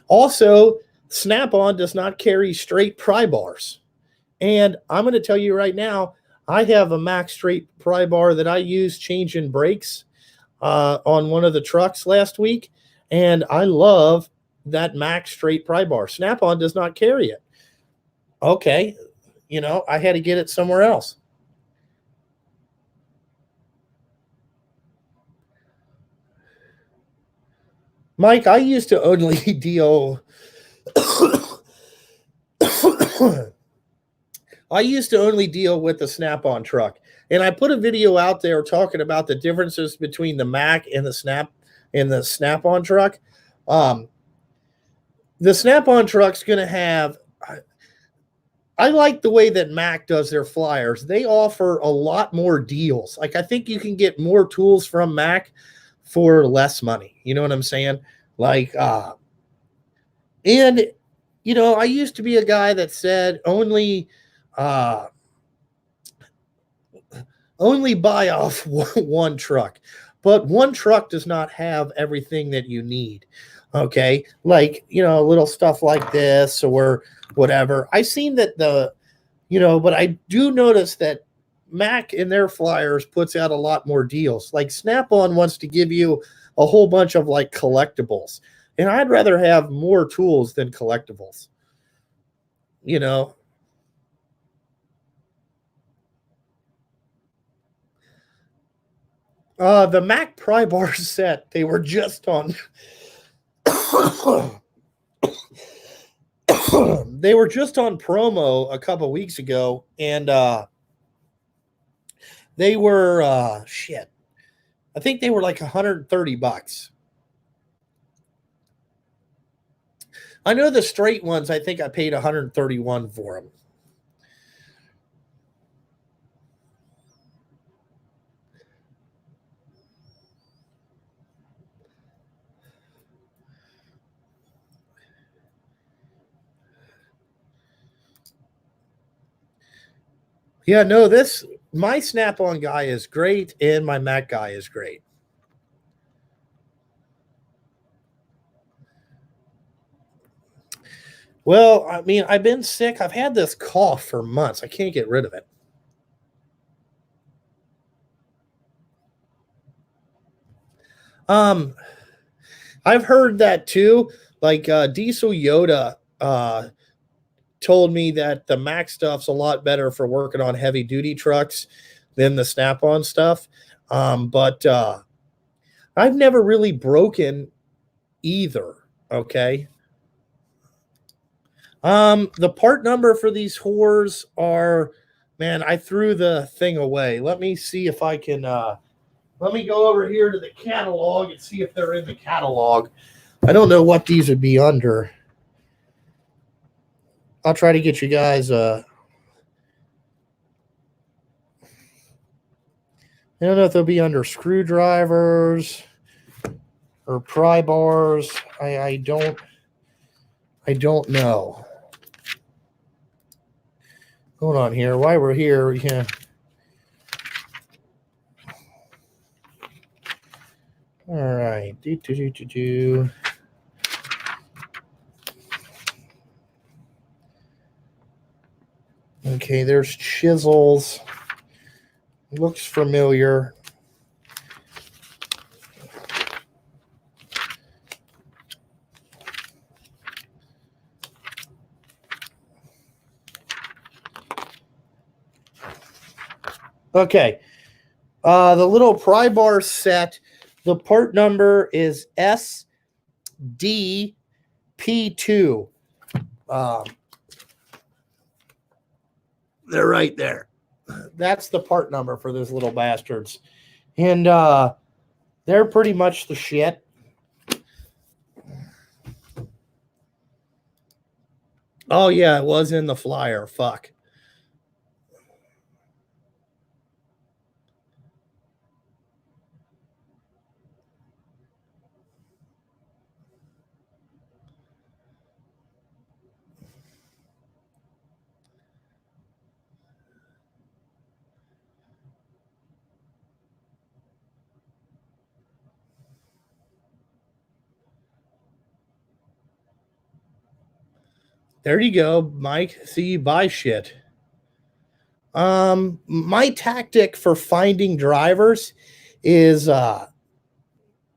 Also, Snap-on does not carry straight pry bars. And I'm going to tell you right now, I have a Mac straight pry bar that I used changing brakes on one of the trucks last week. And I love that Mac straight pry bar. Snap-on does not carry it. Okay. I had to get it somewhere else. Mike, I used to only deal with the Snap-on truck. And I put a video out there talking about the differences between the Mac and the Snap-on truck. The Snap-on truck's going to have. I like the way that Mac does their flyers. They offer a lot more deals. Like, I think you can get more tools from Mac for less money. You know what I'm saying? Like, and I used to be a guy that said only buy off one truck, but one truck does not have everything that you need. Okay. Like, little stuff like this or whatever. I've seen that but I do notice that Mac in their flyers puts out a lot more deals. Like Snap-on wants to give you a whole bunch of like collectibles. And I'd rather have more tools than collectibles. The Mac pry bar set, they were just on they were just on promo a couple weeks ago, and they were shit. I think they were like $130. I know the straight ones, I think I paid $131 for them. Yeah, no, my Snap-on guy is great and my Mac guy is great. Well, I mean, I've been sick. I've had this cough for months. I can't get rid of it. I've heard that too. Like Diesel Yoda told me that the Mac stuff's a lot better for working on heavy duty trucks than the Snap-on stuff. But I've never really broken either. Okay. The part number for these whores are, man, I threw the thing away. Let me see if I can let me go over here to the catalog and see if they're in the catalog. I don't know what these would be under. I'll try to get you guys I don't know if they'll be under screwdrivers or pry bars. I don't know. Hold on here. While we're here, yeah. All right. Okay, there's chisels. Looks familiar. Okay. The little pry bar set, the part number is SDP2. They're right there. That's the part number for those little bastards. And they're pretty much the shit. Oh, yeah, it was in the flyer. Fuck. There you go, Mike. See, you buy shit. My tactic for finding drivers is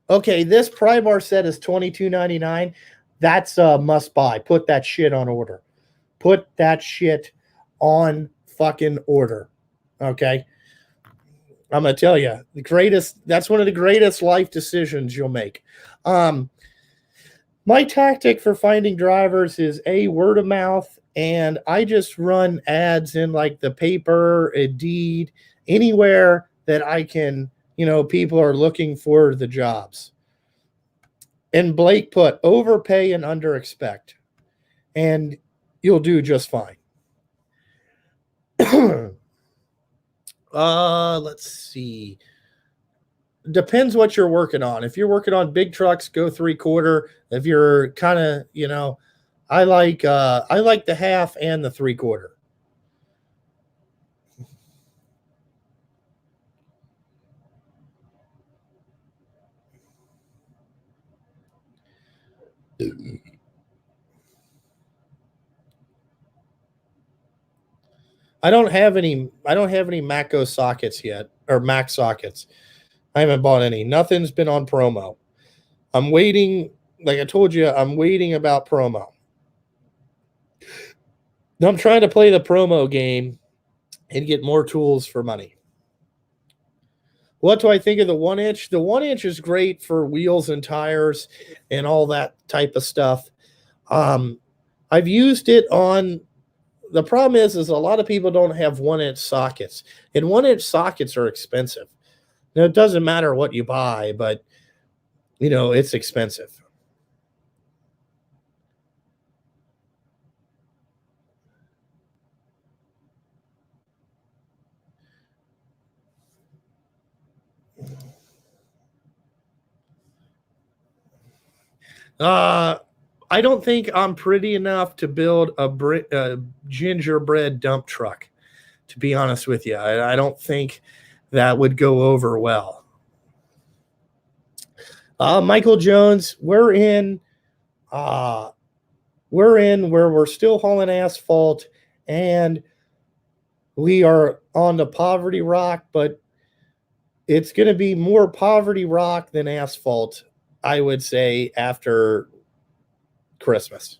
okay, this pry bar set is $22.99. That's a must buy. Put that shit on order. Put that shit on fucking order. Okay. I'm gonna tell you, that's one of the greatest life decisions you'll make. My tactic for finding drivers is word of mouth, and I just run ads in like the paper, Indeed, anywhere that I can, people are looking for the jobs. And Blake put overpay and under expect, and you'll do just fine. Let's see. Depends what you're working on. If you're working on big trucks, go 3/4. If you're kind of, I like the half and the 3/4. I don't have any Macco sockets yet, or Mac sockets. I haven't bought any. Nothing's been on promo. I'm waiting, like I told you, I'm waiting about promo. I'm trying to play the promo game and get more tools for money. What do I think of the 1-inch? The 1-inch is great for wheels and tires and all that type of stuff. I've used it on. The problem is a lot of people don't have 1-inch sockets, and 1-inch sockets are expensive. Now, it doesn't matter what you buy, but it's expensive. I don't think I'm pretty enough to build a gingerbread dump truck, to be honest with you. I don't think that would go over well. Michael Jones, we're in where we're still hauling asphalt, and we are on the poverty rock, but it's going to be more poverty rock than asphalt, I would say, after Christmas.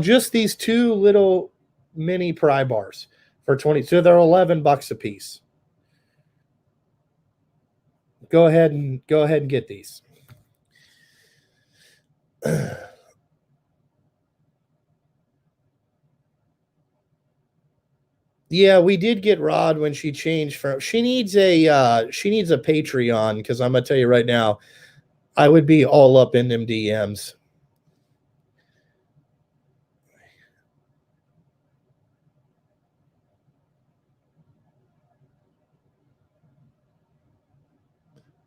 Just these two little mini pry bars for 20. So they're $11 a piece. Go ahead and get these. Yeah, we did get Rod when she changed from. She needs a Patreon, because I'm gonna tell you right now, I would be all up in them DMs.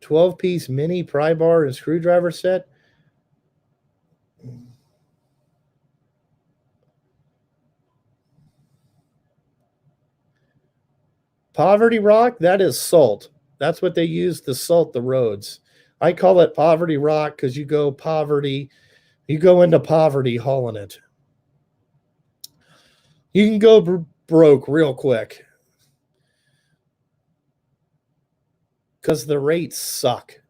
$12-piece mini pry bar and screwdriver set. Poverty rock, that is salt. That's what they use to salt the roads. I call it poverty rock because you go into poverty hauling it. You can go broke real quick because the rates suck.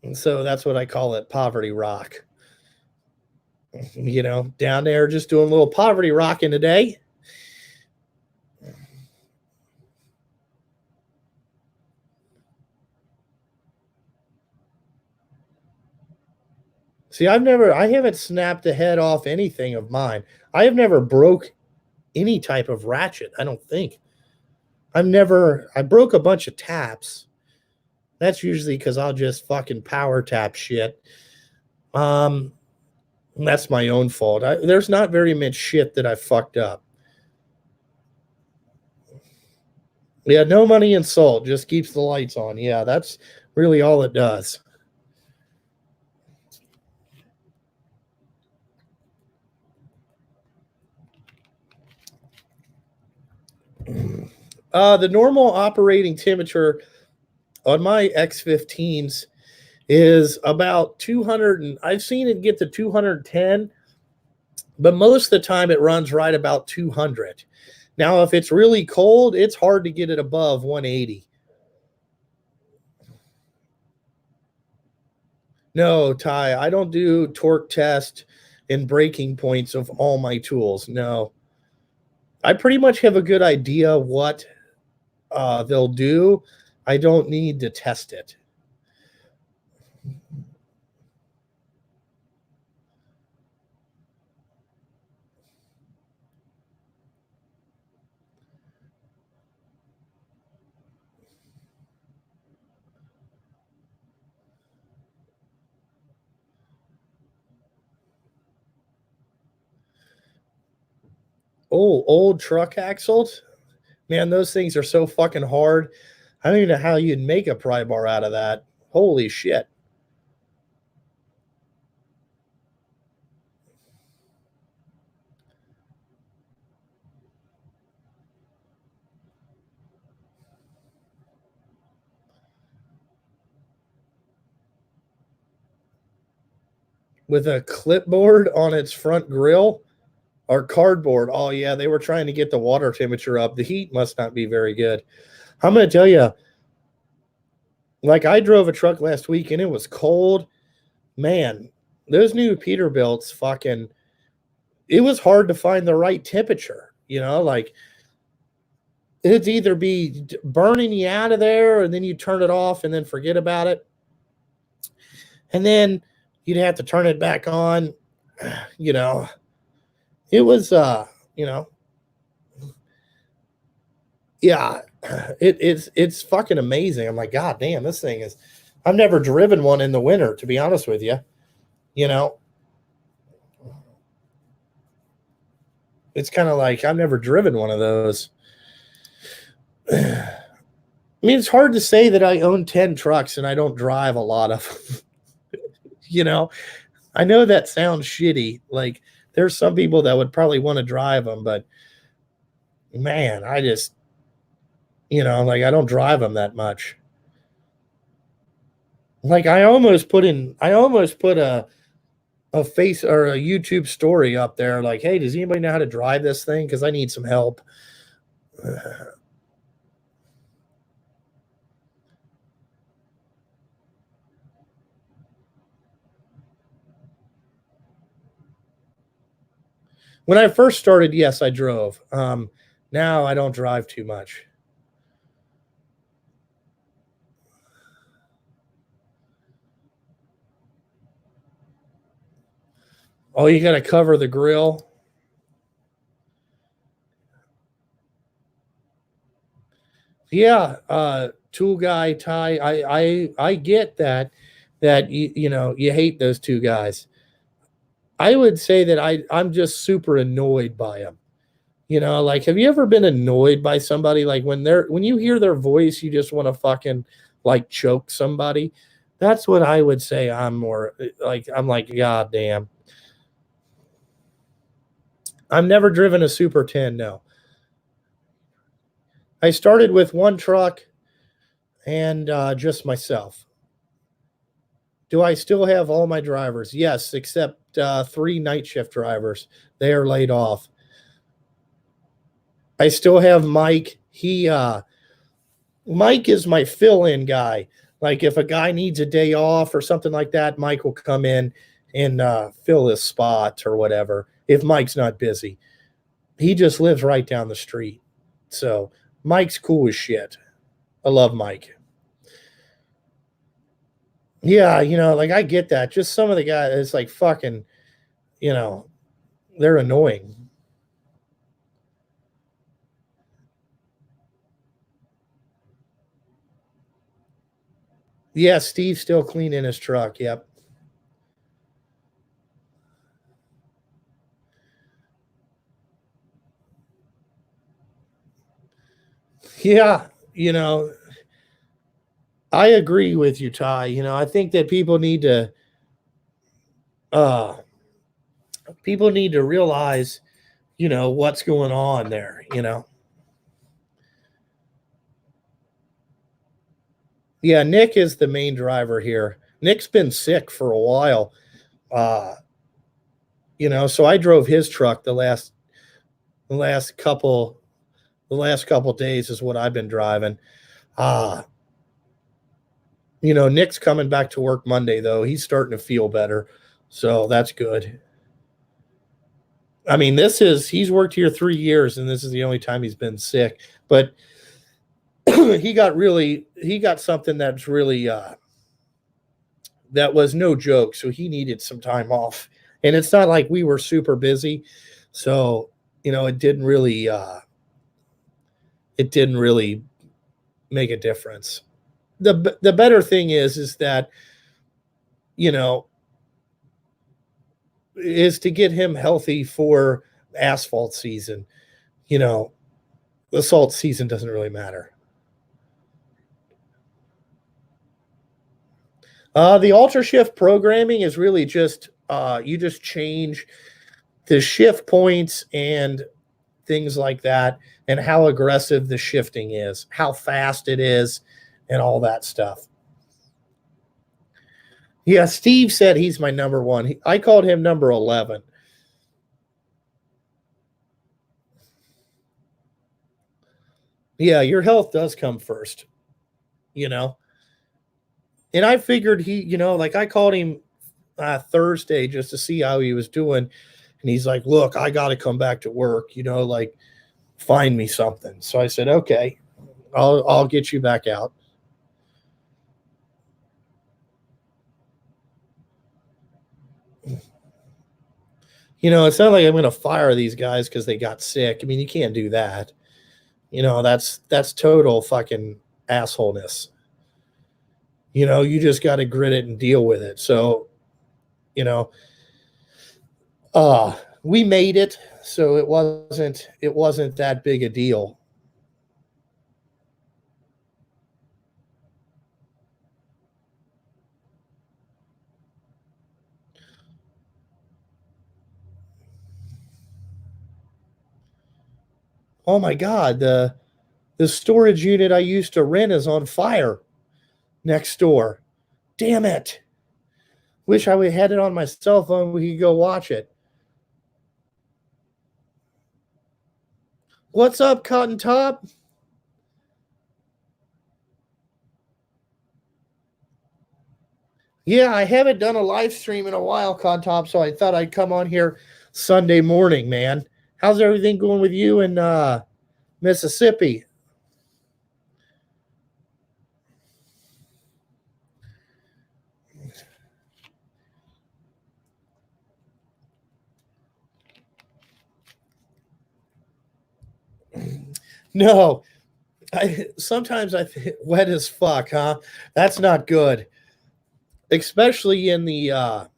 And so that's what I call it, poverty rock. You know, down there just doing a little poverty rocking today. See, I haven't snapped the head off anything of mine. I have never broke any type of ratchet, I don't think. I broke a bunch of taps. That's usually because I'll just fucking power tap shit. That's my own fault. There's not very much shit that I fucked up. Yeah, no money in salt, just keeps the lights on. Yeah, that's really all it does. The normal operating temperature on my X15s is about 200, and I've seen it get to 210, but most of the time it runs right about 200. Now, if it's really cold, it's hard to get it above 180. No, Ty, I don't do torque test and breaking points of all my tools. No. I pretty much have a good idea what they'll do. I don't need to test it. Oh, old truck axles? Man, those things are so fucking hard. I don't even know how you'd make a pry bar out of that. Holy shit. With a clipboard on its front grill or cardboard. Oh, yeah, they were trying to get the water temperature up. The heat must not be very good. I'm going to tell you, like, I drove a truck last week and it was cold. Man, those new Peterbilts fucking, it was hard to find the right temperature. You know, like, it'd either be burning you out of there, and then you turn it off and then forget about it. And then you'd have to turn it back on. You know, it was, you know, yeah, it's fucking amazing. I'm like, God damn, this thing is, I've never driven one in the winter, to be honest with you. You know, it's kind of like I've never driven one of those. I mean, it's hard to say that I own 10 trucks and I don't drive a lot of them. You know, I know that sounds shitty. Like, there's some people that would probably want to drive them, but man, I just, like, I don't drive them that much. Like, I almost put a face or a YouTube story up there, like, hey, does anybody know how to drive this thing? Because I need some help. When I first started, yes, I drove. Now I don't drive too much. Oh, you got to cover the grill. Yeah, tool guy Ty. I get that you hate those two guys. I would say that I'm just super annoyed by them. Like, have you ever been annoyed by somebody, like when you hear their voice, you just want to fucking like choke somebody? That's what I would say. I'm more like, I'm like, God damn. I've never driven a Super 10. No, I started with one truck and just myself. Do I still have all my drivers? Yes, except 3 night shift drivers. They are laid off. I still have Mike. Mike is my fill-in guy. Like, if a guy needs a day off or something like that, Mike will come in and fill his spot or whatever. If Mike's not busy, he just lives right down the street. So Mike's cool as shit. I love Mike. Yeah, like, I get that. Just some of the guys, it's like fucking, you know, they're annoying. Yeah, Steve's still cleaning his truck. Yep. Yeah, I agree with you, Ty. I think that uh people need to realize, what's going on there. Yeah, Nick is the main driver here. Nick's been sick for a while. Uh, so I drove his truck the last couple the last couple days is what I've been driving. Uh, Nick's coming back to work Monday though. He's starting to feel better. So that's good. I mean, he's worked here 3 years and this is the only time he's been sick. But he got something that's really that was no joke. So he needed some time off. And it's not like we were super busy. So, it didn't really make a difference. The better thing is that, you know, is to get him healthy for asphalt season. You know, the salt season doesn't really matter. The ultra shift programming is really just you just change the shift points and things like that, and how aggressive the shifting is, how fast it is, and all that stuff. Yeah, Steve said he's my number one. I called him number 11. Yeah, your health does come first, you know. And I figured like, I called him Thursday just to see how he was doing, and he's like, "Look, I got to come back to work. Like, find me something." So I said, "Okay, I'll get you back out." It's not like I'm going to fire these guys because they got sick. I mean, you can't do that. That's total fucking assholeness. You just got to grit it and deal with it. So, you know, we made it, so it wasn't that big a deal. Oh my God, the storage unit I used to rent is on fire next door. Damn it. Wish I would had it on my cell phone. We could go watch it. What's up, Cotton Top? Yeah, I haven't done a live stream in a while, Cotton Top, so I thought I'd come on here Sunday morning, man. How's everything going with you in Mississippi? No, sometimes I think wet as fuck, huh? That's not good, especially in the.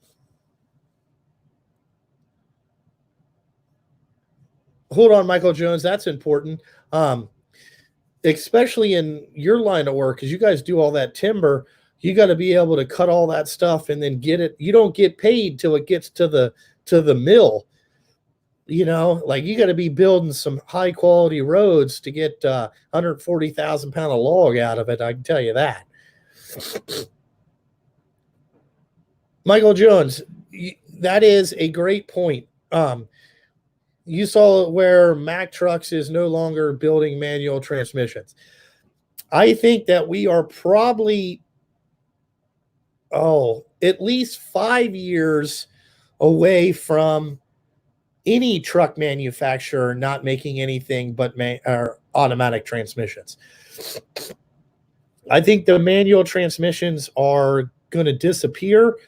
Hold on, Michael Jones. That's important. Um, Especially in your line of work, because you guys do all that timber. You got to be able to cut all that stuff and then get it. You don't get paid till it gets to the mill. Like you got to be building some high quality roads to get 140,000 pound of log out of it. I can tell you that. Michael Jones, that is a great point. You saw where Mack Trucks is no longer building manual transmissions. I think that we are probably, at least 5 years away from any truck manufacturer not making anything but automatic transmissions. I think the manual transmissions are going to disappear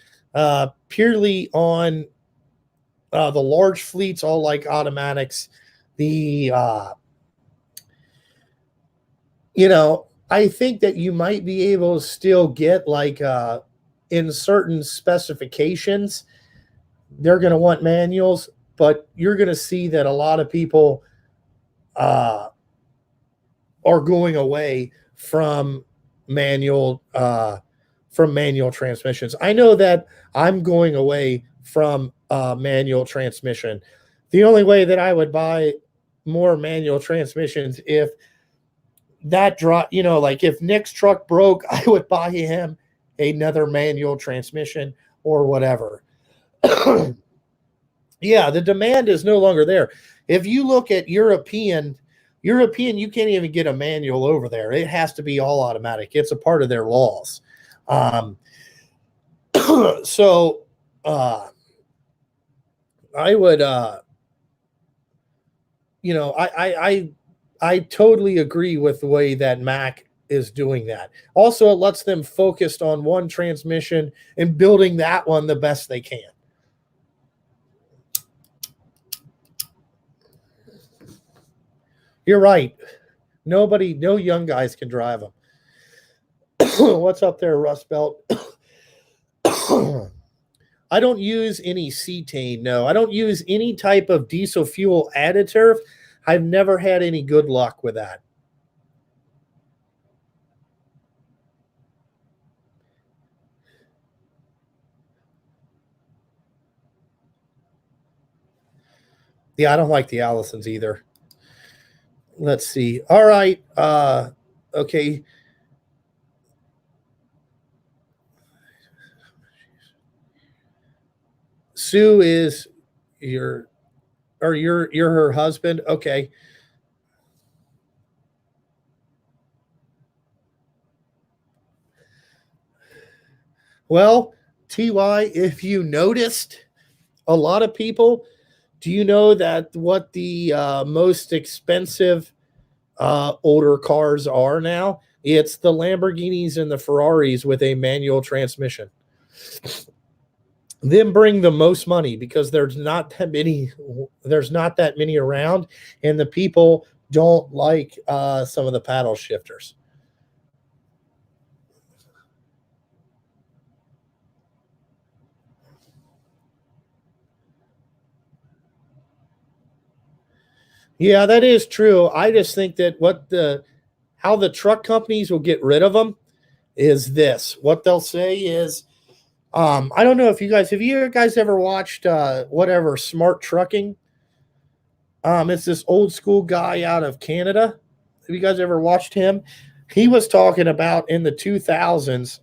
purely on the large fleets, all like automatics. I think that you might be able to still get like in certain specifications, they're going to want manuals, but you're going to see that a lot of people are going away from manual transmissions. I know that I'm going away from manual transmission. The only way that I would buy more manual transmissions if that drop, like if Nick's truck broke, I would buy him another manual transmission or whatever. Yeah, the demand is no longer there. If you look at European, you can't even get a manual over there. It has to be all automatic. It's a part of their laws. So I would, I totally agree with the way that Mack is doing that. Also, it lets them focus on one transmission and building that one the best they can. You're right. No young guys can drive them. What's up there, Rust Belt? I don't use any cetane. No, I don't use any type of diesel fuel additive. I've never had any good luck with that. Yeah, I don't like the Allisons either. Let's see. All right. Okay. Sue is you're her husband. Okay. Well, TY, if you noticed, a lot of people, do you know that what the most expensive older cars are now? It's the Lamborghinis and the Ferraris with a manual transmission. Them bring the most money because there's not that many around, and the people don't like some of the paddle shifters. Yeah, that is true. I just think that how the truck companies will get rid of them is this. What they'll say is, I don't know if you guys have you guys ever watched whatever Smart Trucking? It's this old school guy out of Canada. Have you guys ever watched him? He was talking about in the 2000s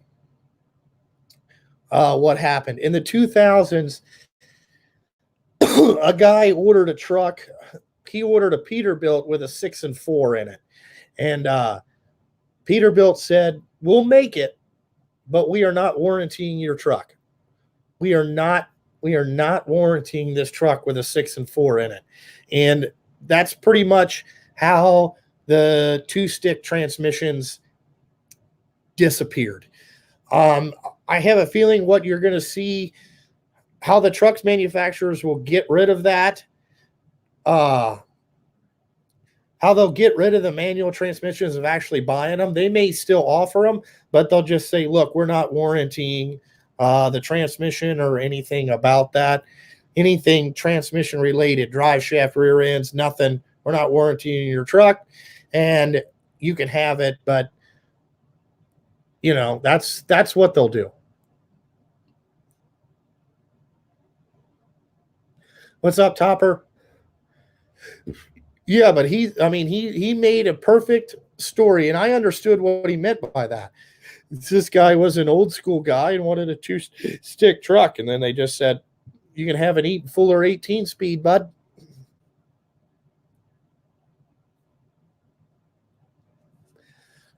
what happened. In the 2000s, a guy ordered a truck. He ordered a Peterbilt with a 6 and 4 in it. And Peterbilt said, "We'll make it, but we are not warranting your truck. We are not warranting this truck with a 6 and 4 in it." And that's pretty much how the 2-stick transmissions disappeared. I have a feeling what you're going to see, how the trucks manufacturers will get rid of that, how they'll get rid of the manual transmissions of actually buying them. They may still offer them, but they'll just say, look, we're not warranting the transmission or anything about that. Anything transmission related, drive shaft, rear ends, nothing. We're not warranting your truck, and you can have it, but you know, that's what they'll do. What's up, Topper? Yeah, but he made a perfect story, and I understood what he meant by that. This guy was an old school guy and wanted a 2-stick truck, and then they just said, you can have an Fuller 18 speed, bud.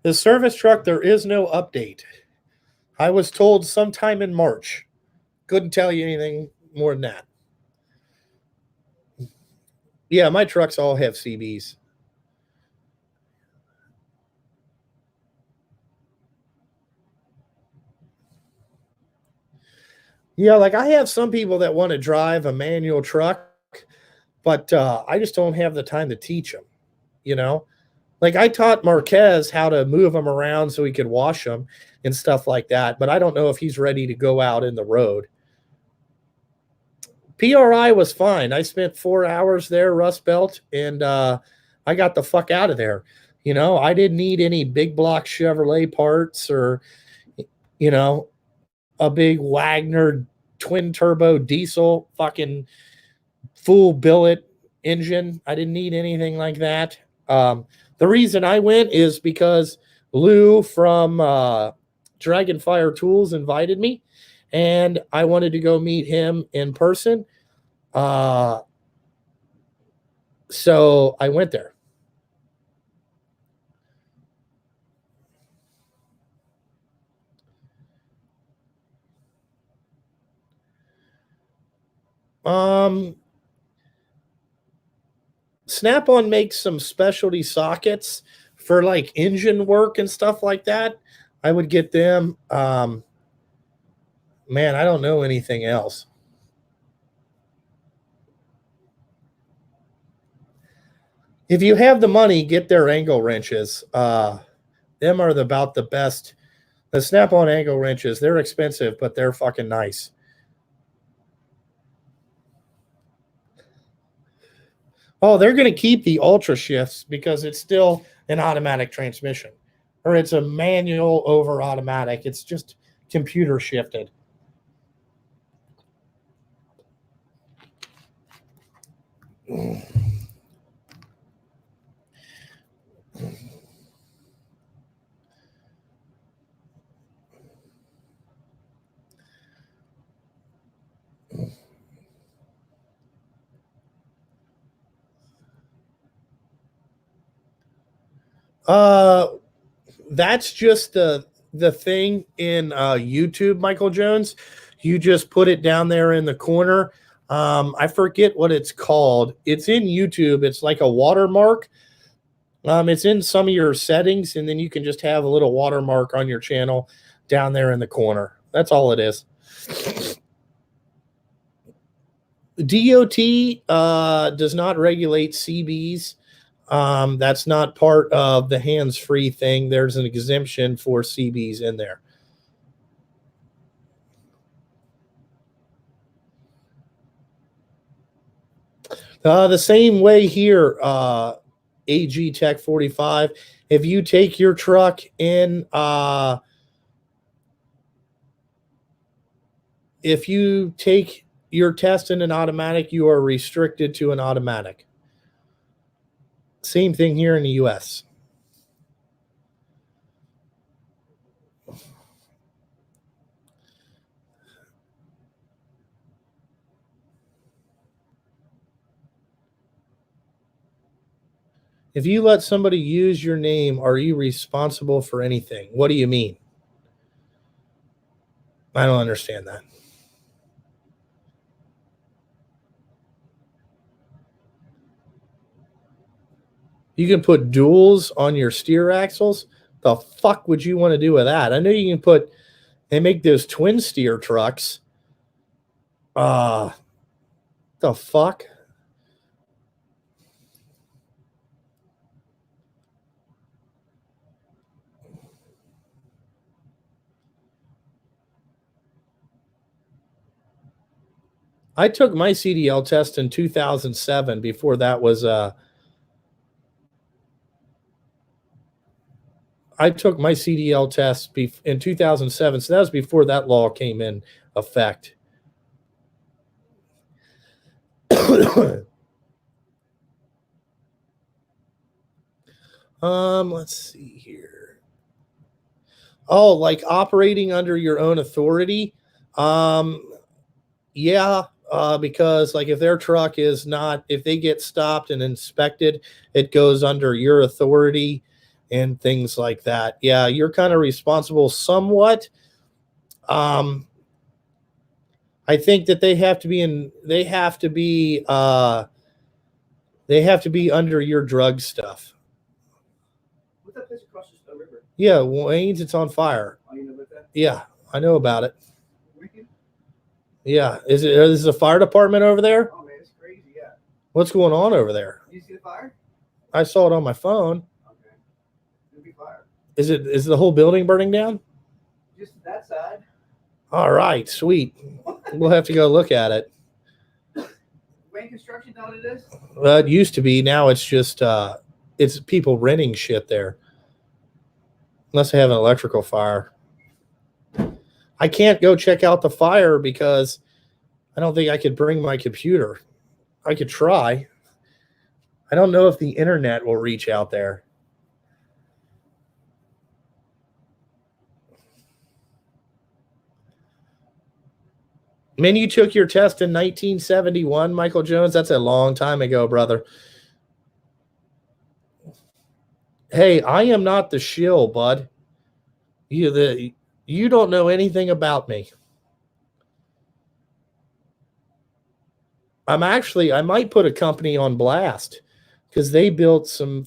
The service truck, there is no update. I was told sometime in March. Couldn't tell you anything more than that. Yeah, my trucks all have CBs. Yeah, like I have some people that want to drive a manual truck, but I just don't have the time to teach them, you know? Like I taught Marquez how to move them around so he could wash them and stuff like that, but I don't know if he's ready to go out in the road. PRI was fine. I spent 4 hours there, Rust Belt, and I got the fuck out of there. You know, I didn't need any big block Chevrolet parts or, you know, a big Wagner twin turbo diesel fucking full billet engine. I didn't need anything like that. The reason I went is because Lou from Dragonfire Tools invited me, and I wanted to go meet him in person. So I went there. Snap-on makes some specialty sockets for like engine work and stuff like that. I would get them. Man, I don't know anything else. If you have the money, get their angle wrenches. Them are about the best. The Snap-on angle wrenches, they're expensive, but they're fucking nice. Oh, they're going to keep the ultra shifts because it's still an automatic transmission, or it's a manual over automatic. It's just computer shifted. That's just the thing in YouTube, Michael Jones. You just put it down there in the corner. I forget what it's called. It's in YouTube. It's like a watermark. It's in some of your settings, and then you can just have a little watermark on your channel down there in the corner. That's all it is. DOT does not regulate CBs. That's not part of the hands-free thing. There's an exemption for CBs in there. The same way here, AG Tech 45. If you take your truck in, if you take your test in an automatic, you are restricted to an automatic. Same thing here in the U.S. If you let somebody use your name, are you responsible for anything? What do you mean? I don't understand that. You can put duals on your steer axles. The fuck would you want to do with that? I know you can put and make those twin steer trucks. The fuck? I took my CDL test in 2007. Before that was I took my CDL test in 2007. So that was before that law came in effect. Let's see here. Oh, like operating under your own authority. Yeah, because like if their truck is not, if they get stopped and inspected, it goes under your authority and things like that. Yeah, you're kind of responsible somewhat. I think that they have to be under your drug stuff. What's that place across the river? Yeah, Wayne's, it's on fire. Oh, you know about that? Yeah, I know about it. Wicked? Yeah, is a fire department over there? Oh man, it's crazy. Yeah. What's going on over there? You see the fire? I saw it on my phone. Okay. It'll be fire. Is the whole building burning down? Just that side. All right, sweet. We'll have to go look at it. Wayne Construction, know what it is? It used to be. Now it's just it's people renting shit there. Unless they have an electrical fire. I can't go check out the fire because I don't think I could bring my computer. I could try. I don't know if the internet will reach out there. Man, you took your test in 1971, Michael Jones? That's a long time ago, brother. Hey, I am not the shill, bud. You don't know anything about me. I might put a company on blast because they built some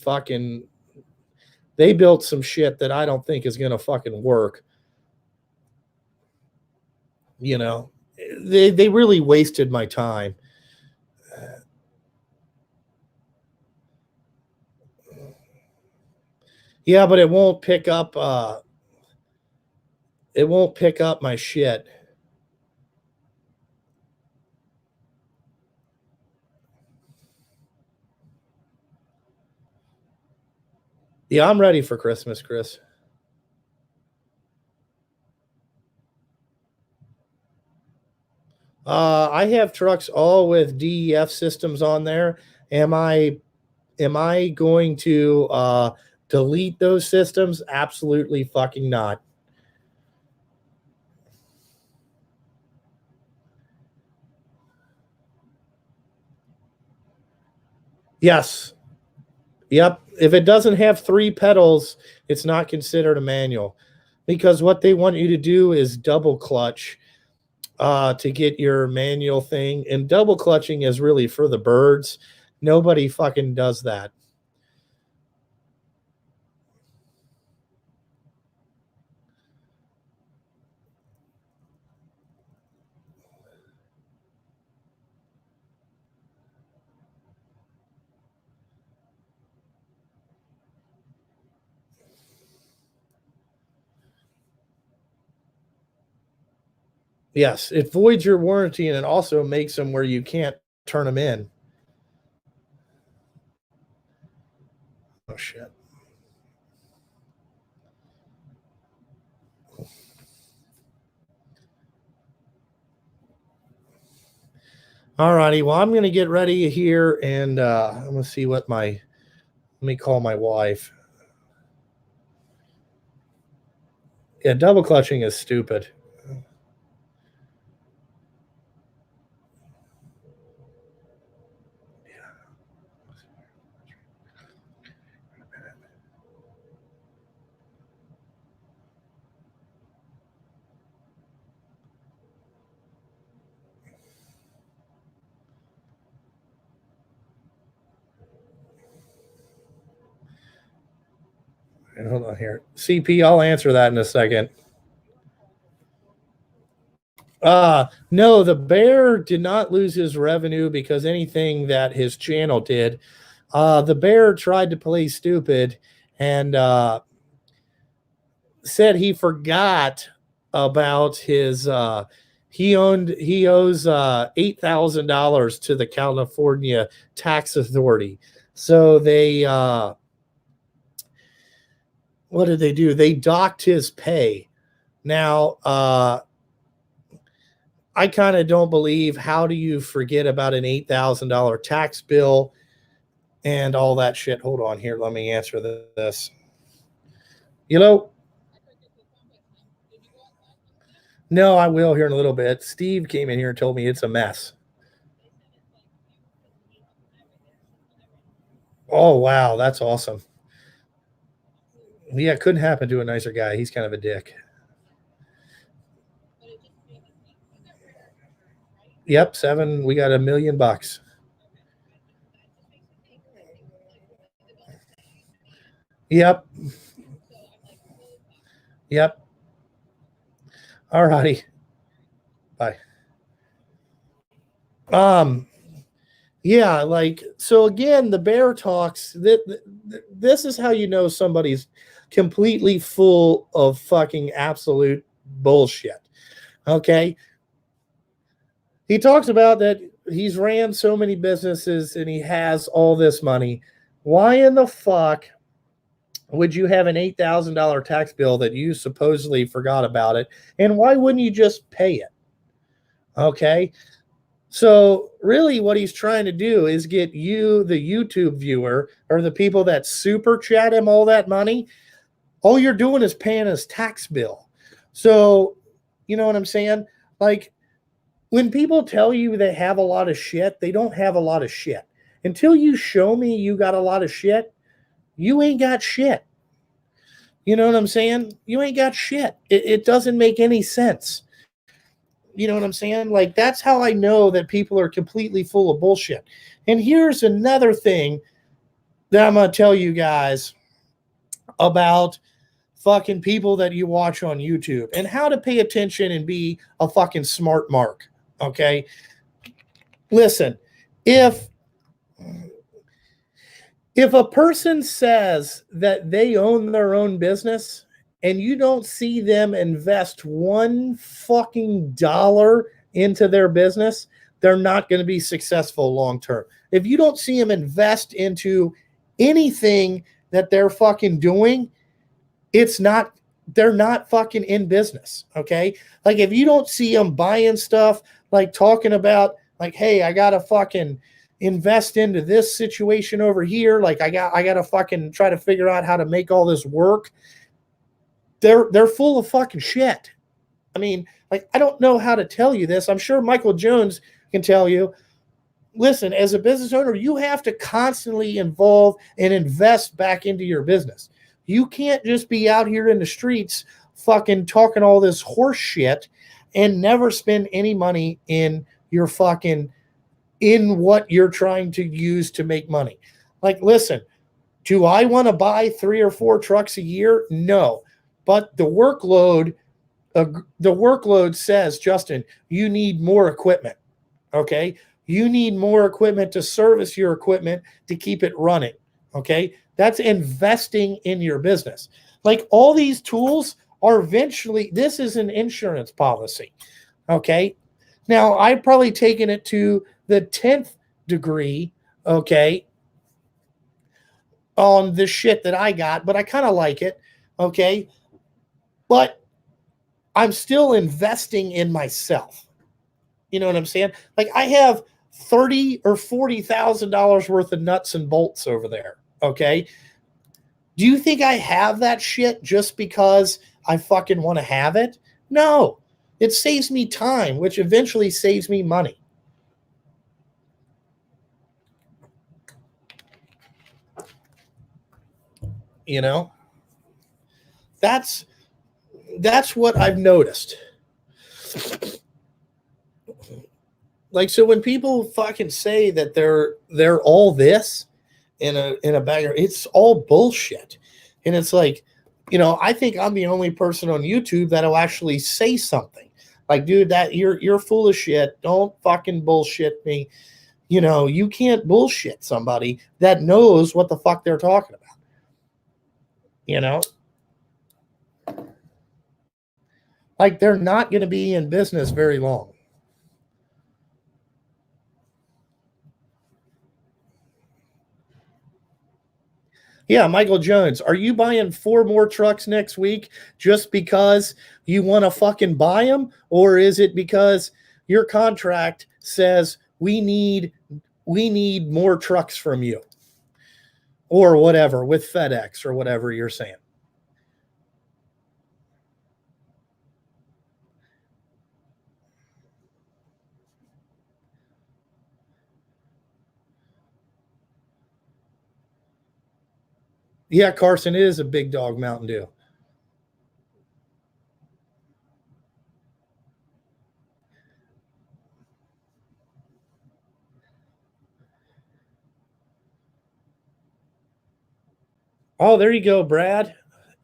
shit that I don't think is going to fucking work. You know, they really wasted my time. Yeah, but it won't pick up my shit. Yeah, I'm ready for Christmas, Chris. I have trucks all with DEF systems on there. Am I going to delete those systems? Absolutely fucking not. Yes. Yep. If it doesn't have 3 pedals, it's not considered a manual because what they want you to do is double clutch to get your manual thing. And double clutching is really for the birds. Nobody fucking does that. Yes, it voids your warranty and it also makes them where you can't turn them in. Oh, shit. All righty. Well, I'm going to get ready here and I'm going to see what my Let me call my wife. Yeah, double clutching is stupid. And hold on here. CP, I'll answer that in a second. No, the bear did not lose his revenue because anything that his channel did. The bear tried to play stupid and said he forgot about his he owes $8,000 to the California tax authority. So they what did they do? They docked his pay. Now I kind of don't believe, how do you forget about an $8,000 tax bill and all that shit? Hold on here. Let me answer this. You know, no, I will here in a little bit. Steve came in here and told me it's a mess. Oh, wow. That's awesome. Yeah, it couldn't happen to a nicer guy. He's kind of a dick. Yep, 7. We got $1 million. Yep. Yep. All righty. Bye. Yeah, like, so again, the bear talks. This is how you know somebody's completely full of fucking absolute bullshit. Okay. He talks about that he's ran so many businesses and he has all this money. Why in the fuck would you have an $8,000 tax bill that you supposedly forgot about it? And why wouldn't you just pay it? Okay. So really what he's trying to do is get you, the YouTube viewer, or the people that super chat him all that money. All you're doing is paying his tax bill. So, you know what I'm saying? Like, when people tell you they have a lot of shit, they don't have a lot of shit. Until you show me you got a lot of shit, you ain't got shit. You know what I'm saying? You ain't got shit. It doesn't make any sense. You know what I'm saying? Like, that's how I know that people are completely full of bullshit. And here's another thing that I'm going to tell you guys about fucking people that you watch on YouTube and how to pay attention and be a fucking smart mark. Okay. Listen, if a person says that they own their own business and you don't see them invest one fucking dollar into their business, they're not going to be successful long term. If you don't see them invest into anything that they're fucking doing, they're not fucking in business. Okay. Like, if you don't see them buying stuff, like talking about, like, hey, I got to fucking invest into this situation over here. Like, I got to fucking try to figure out how to make all this work. They're full of fucking shit. I mean, like, I don't know how to tell you this. I'm sure Michael Jones can tell you. Listen, as a business owner, you have to constantly involve and invest back into your business. You can't just be out here in the streets fucking talking all this horse shit and never spend any money in your fucking, in what you're trying to use to make money. Like, listen, do I want to buy 3 or 4 trucks a year? No. But the workload says, Justin, you need more equipment. Okay. You need more equipment to service your equipment to keep it running. Okay. That's investing in your business. Like, all these tools are eventually, this is an insurance policy. Okay. Now, I've probably taken it to the 10th degree. Okay. On the shit that I got, but I kind of like it. Okay. But I'm still investing in myself. You know what I'm saying? Like, I have $30,000 or $40,000 worth of nuts and bolts over there. Okay. Do you think I have that shit just because I fucking want to have it? No. It saves me time, which eventually saves me money. You know? That's what I've noticed. Like, so when people fucking say that they're all this in a bag, it's all bullshit. And it's like, I think I'm the only person on YouTube that'll actually say something. Like, dude, that you're full of shit. Don't fucking bullshit me. You can't bullshit somebody that knows what the fuck they're talking about. Like, they're not going to be in business very long. Yeah, Michael Jones, are you buying 4 more trucks next week just because you want to fucking buy them? Or is it because your contract says we need more trucks from you? Or whatever, with FedEx or whatever you're saying. Yeah, Carson, it is a Big Dog Mountain Dew. Oh, there you go, Brad.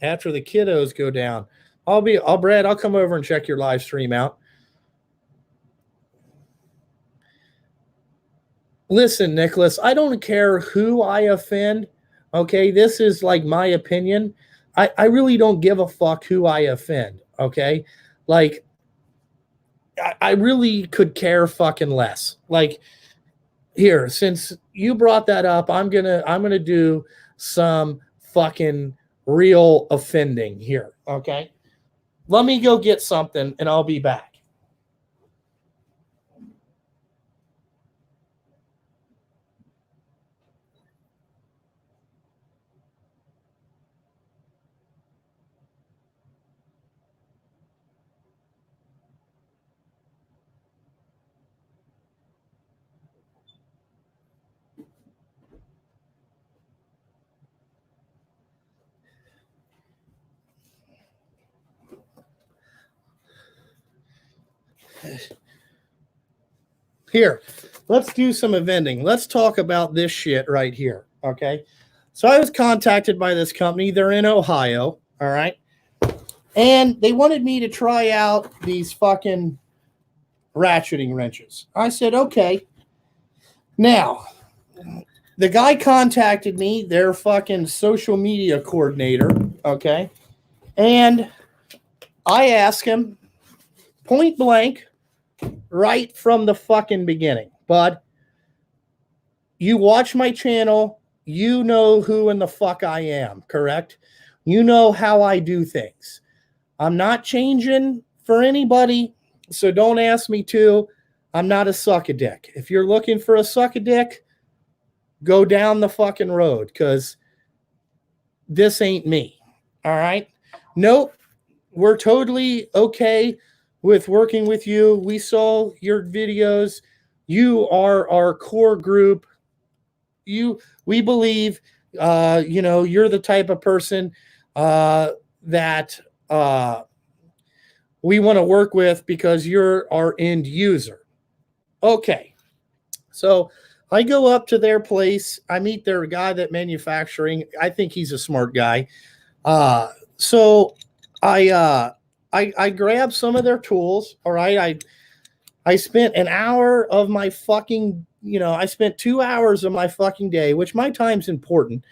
After the kiddos go down, Brad, I'll come over and check your live stream out. Listen, Nicholas, I don't care who I offend. Okay, this is like my opinion. I really don't give a fuck who I offend. Okay, like I really could care fucking less. Like, here, since you brought that up, I'm gonna do some fucking real offending here. Okay, let me go get something and I'll be back. Here, let's do some vending. Let's talk about this shit right here. Okay. So I was contacted by this company. They're in Ohio. All right. And they wanted me to try out these fucking ratcheting wrenches. I said, okay. Now, the guy contacted me, their fucking social media coordinator. Okay. And I asked him point blank, right from the fucking beginning, bud, you watch my channel, you know who in the fuck I am, correct? You know how I do things. I'm not changing for anybody, so don't ask me to. I'm not a suck-a-dick. If you're looking for a suck-a-dick, go down the fucking road, because this ain't me, all right? Nope, we're totally okay with working with you. We saw your videos. You are our core group. We believe, you're the type of person that we want to work with because you're our end user. Okay. So I go up to their place. I meet their guy that manufacturing. I think he's a smart guy. So I grabbed some of their tools. All right. I spent an hour of my fucking, I spent 2 hours of my fucking day, which my time's important.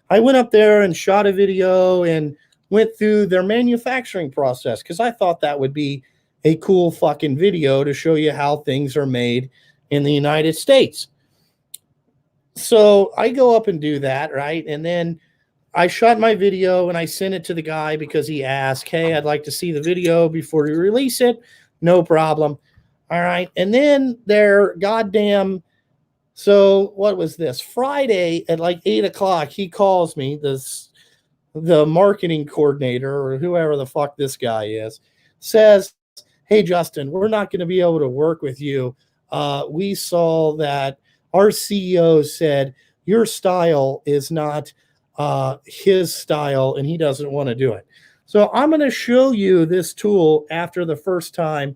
I went up there and shot a video and went through their manufacturing process because I thought that would be a cool fucking video to show you how things are made in the United States. So I go up and do that, right? And then I shot my video and I sent it to the guy because he asked, hey, I'd like to see the video before you release it. No problem. All right. And then their goddamn So what was this? Friday at like 8 o'clock, he calls me, the marketing coordinator or whoever the fuck this guy is, says, "Hey, Justin, we're not going to be able to work with you. We saw that our CEO said your style is not his style and he doesn't want to do it. So I'm going to show you this tool after the first time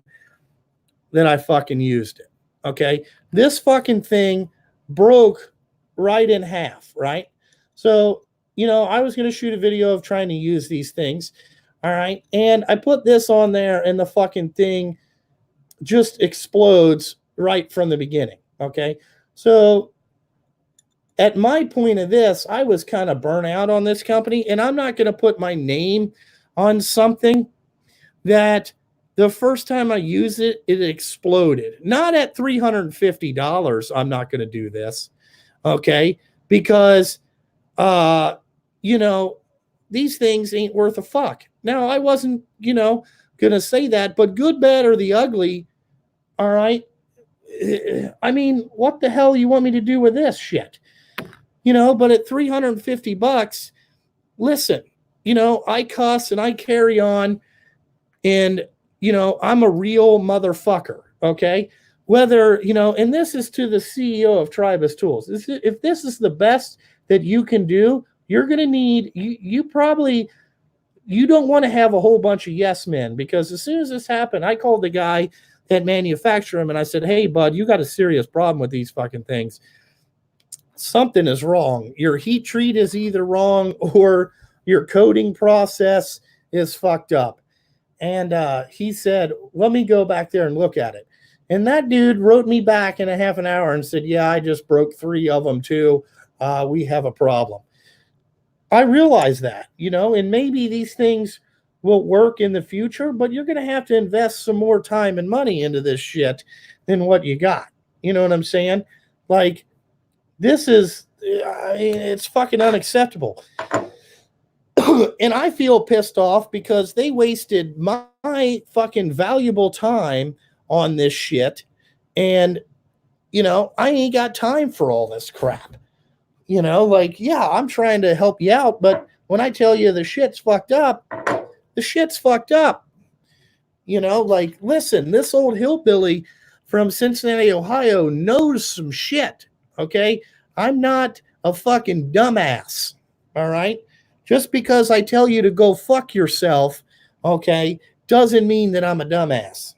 that I fucking used it." Okay. This fucking thing broke right in half, right? So, I was going to shoot a video of trying to use these things. All right. And I put this on there and the fucking thing just explodes right from the beginning. Okay. So at my point of this, I was kind of burnt out on this company, and I'm not going to put my name on something that the first time I used it, it exploded. Not at $350. I'm not going to do this. Okay. Because, these things ain't worth a fuck. Now, I wasn't, going to say that, but good, bad, or the ugly. All right. I mean, what the hell you want me to do with this shit? But at $350, listen, I cuss and I carry on, and, I'm a real motherfucker. Okay. Whether, and this is to the CEO of Tribus Tools. If this is the best that you can do, you're going to need, you don't want to have a whole bunch of yes men, because as soon as this happened, I called the guy that manufactured them and I said, "Hey, bud, you got a serious problem with these fucking things. Something is wrong. Your heat treat is either wrong or your coating process is fucked up." And he said, "Let me go back there and look at it." And that dude wrote me back in a half an hour and said, "Yeah, I just broke 3 of them too. We have a problem." I realize that, and maybe these things will work in the future, but you're going to have to invest some more time and money into this shit than what you got. You know what I'm saying? Like, this is, it's fucking unacceptable. And I feel pissed off because they wasted my fucking valuable time on this shit. And, I ain't got time for all this crap. Yeah, I'm trying to help you out, but when I tell you the shit's fucked up, the shit's fucked up. Listen, this old hillbilly from Cincinnati, Ohio knows some shit. Okay. I'm not a fucking dumbass. All right. Just because I tell you to go fuck yourself, okay, doesn't mean that I'm a dumbass.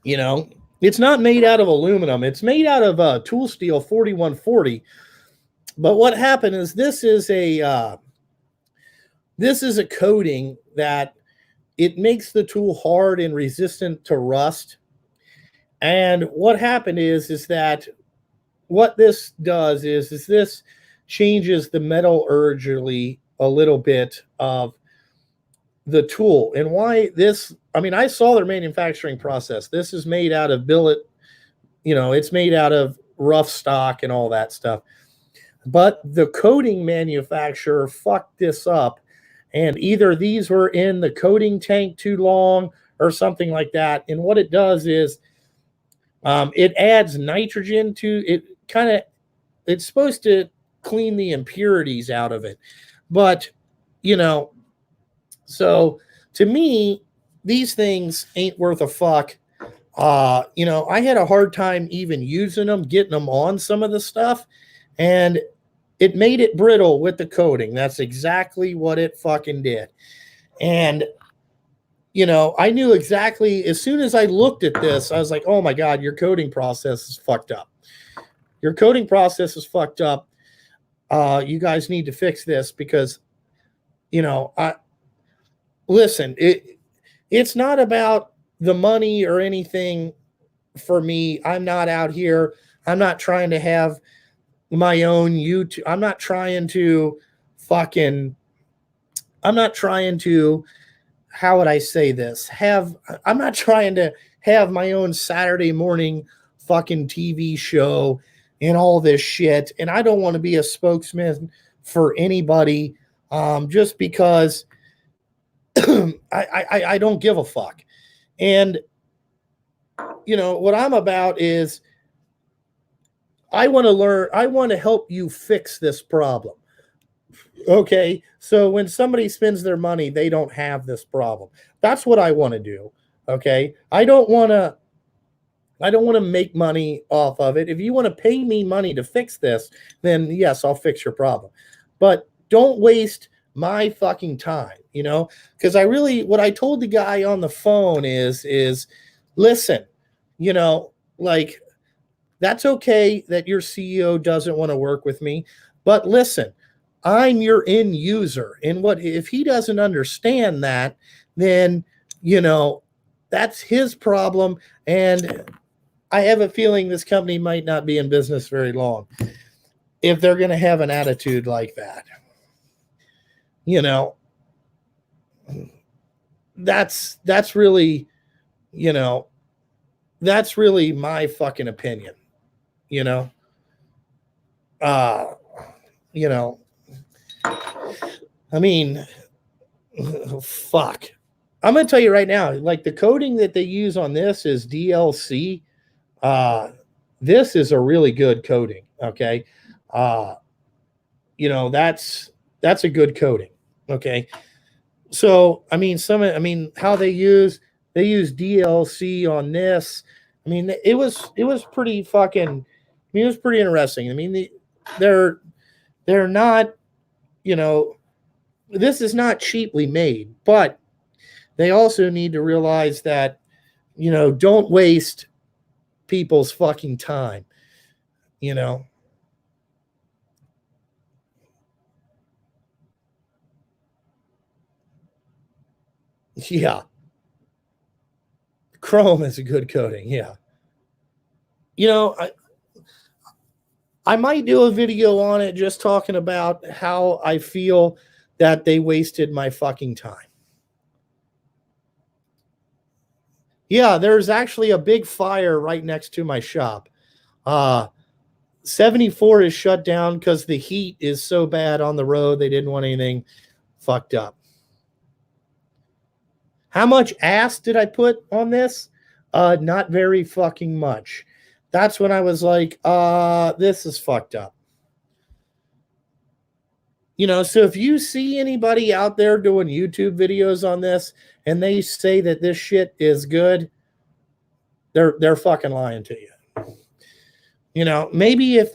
It's not made out of aluminum. It's made out of tool steel 4140. But what happened is this is a coating that it makes the tool hard and resistant to rust. And what happened is that what this does is this changes the metallurgy a little bit of the tool. And why this, I saw their manufacturing process. This is made out of billet, it's made out of rough stock and all that stuff. But the coating manufacturer fucked this up, and either these were in the coating tank too long or something like that. And what it does is it adds nitrogen to it. It's supposed to clean the impurities out of it. But, so to me, these things ain't worth a fuck. I had a hard time even using them, getting them on some of the stuff, and it made it brittle with the coating. That's exactly what it fucking did. And, I knew exactly, as soon as I looked at this, I was like, "Oh my God, your coating process is fucked up. Your coating process is fucked up. You guys need to fix this," because, listen, it's not about the money or anything for me. I'm not out here. I'm not trying to have my own YouTube. I'm not trying to, how would I say this? I'm not trying to have my own Saturday morning fucking TV show and all this shit. And I don't want to be a spokesman for anybody, just because I don't give a fuck. And what I'm about is I want to learn, I want to help you fix this problem. Okay. So when somebody spends their money, they don't have this problem. That's what I want to do. Okay. I don't want to make money off of it. If you want to pay me money to fix this, then yes, I'll fix your problem. But don't waste my fucking time, because what I told the guy on the phone is listen, like that's okay that your CEO doesn't want to work with me, but listen, I'm your end user. And what if he doesn't understand that, then, that's his problem. And I have a feeling this company might not be in business very long if they're going to have an attitude like that. That's really, that's really my fucking opinion. you know uh you know I mean, fuck, I'm gonna tell you right now, like the coding that they use on this is DLC. This is a really good coding. Okay. uh that's a good coding. Okay. So how they use DLC on this. It was pretty fucking, it was pretty interesting. They're they're not, you know this is not cheaply made, but they also need to realize that, don't waste people's fucking time, you know. Yeah, Chrome is a good coding. Yeah. You know, I might do a video on it just talking about how I feel that they wasted my fucking time. Yeah, there's actually a big fire right next to my shop. 74 is shut down because the heat is so bad on the road. They didn't want anything fucked up. How much ass did I put on this? Not very fucking much. That's when I was like, this is fucked up. So if you see anybody out there doing YouTube videos on this and they say that this shit is good, they're fucking lying to you. Maybe if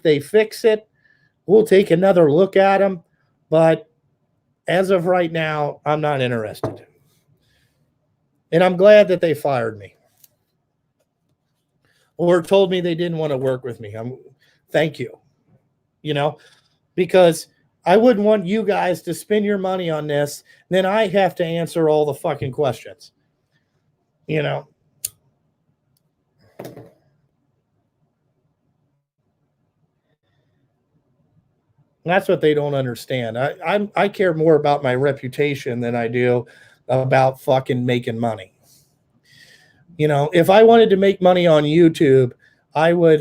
they fix it, we'll take another look at them, but as of right now, I'm not interested. And I'm glad that they fired me or told me they didn't want to work with me. Thank you. Because I wouldn't want you guys to spend your money on this. Then I have to answer all the fucking questions. That's what they don't understand. I care more about my reputation than I do about fucking making money. If I wanted to make money on YouTube, I would,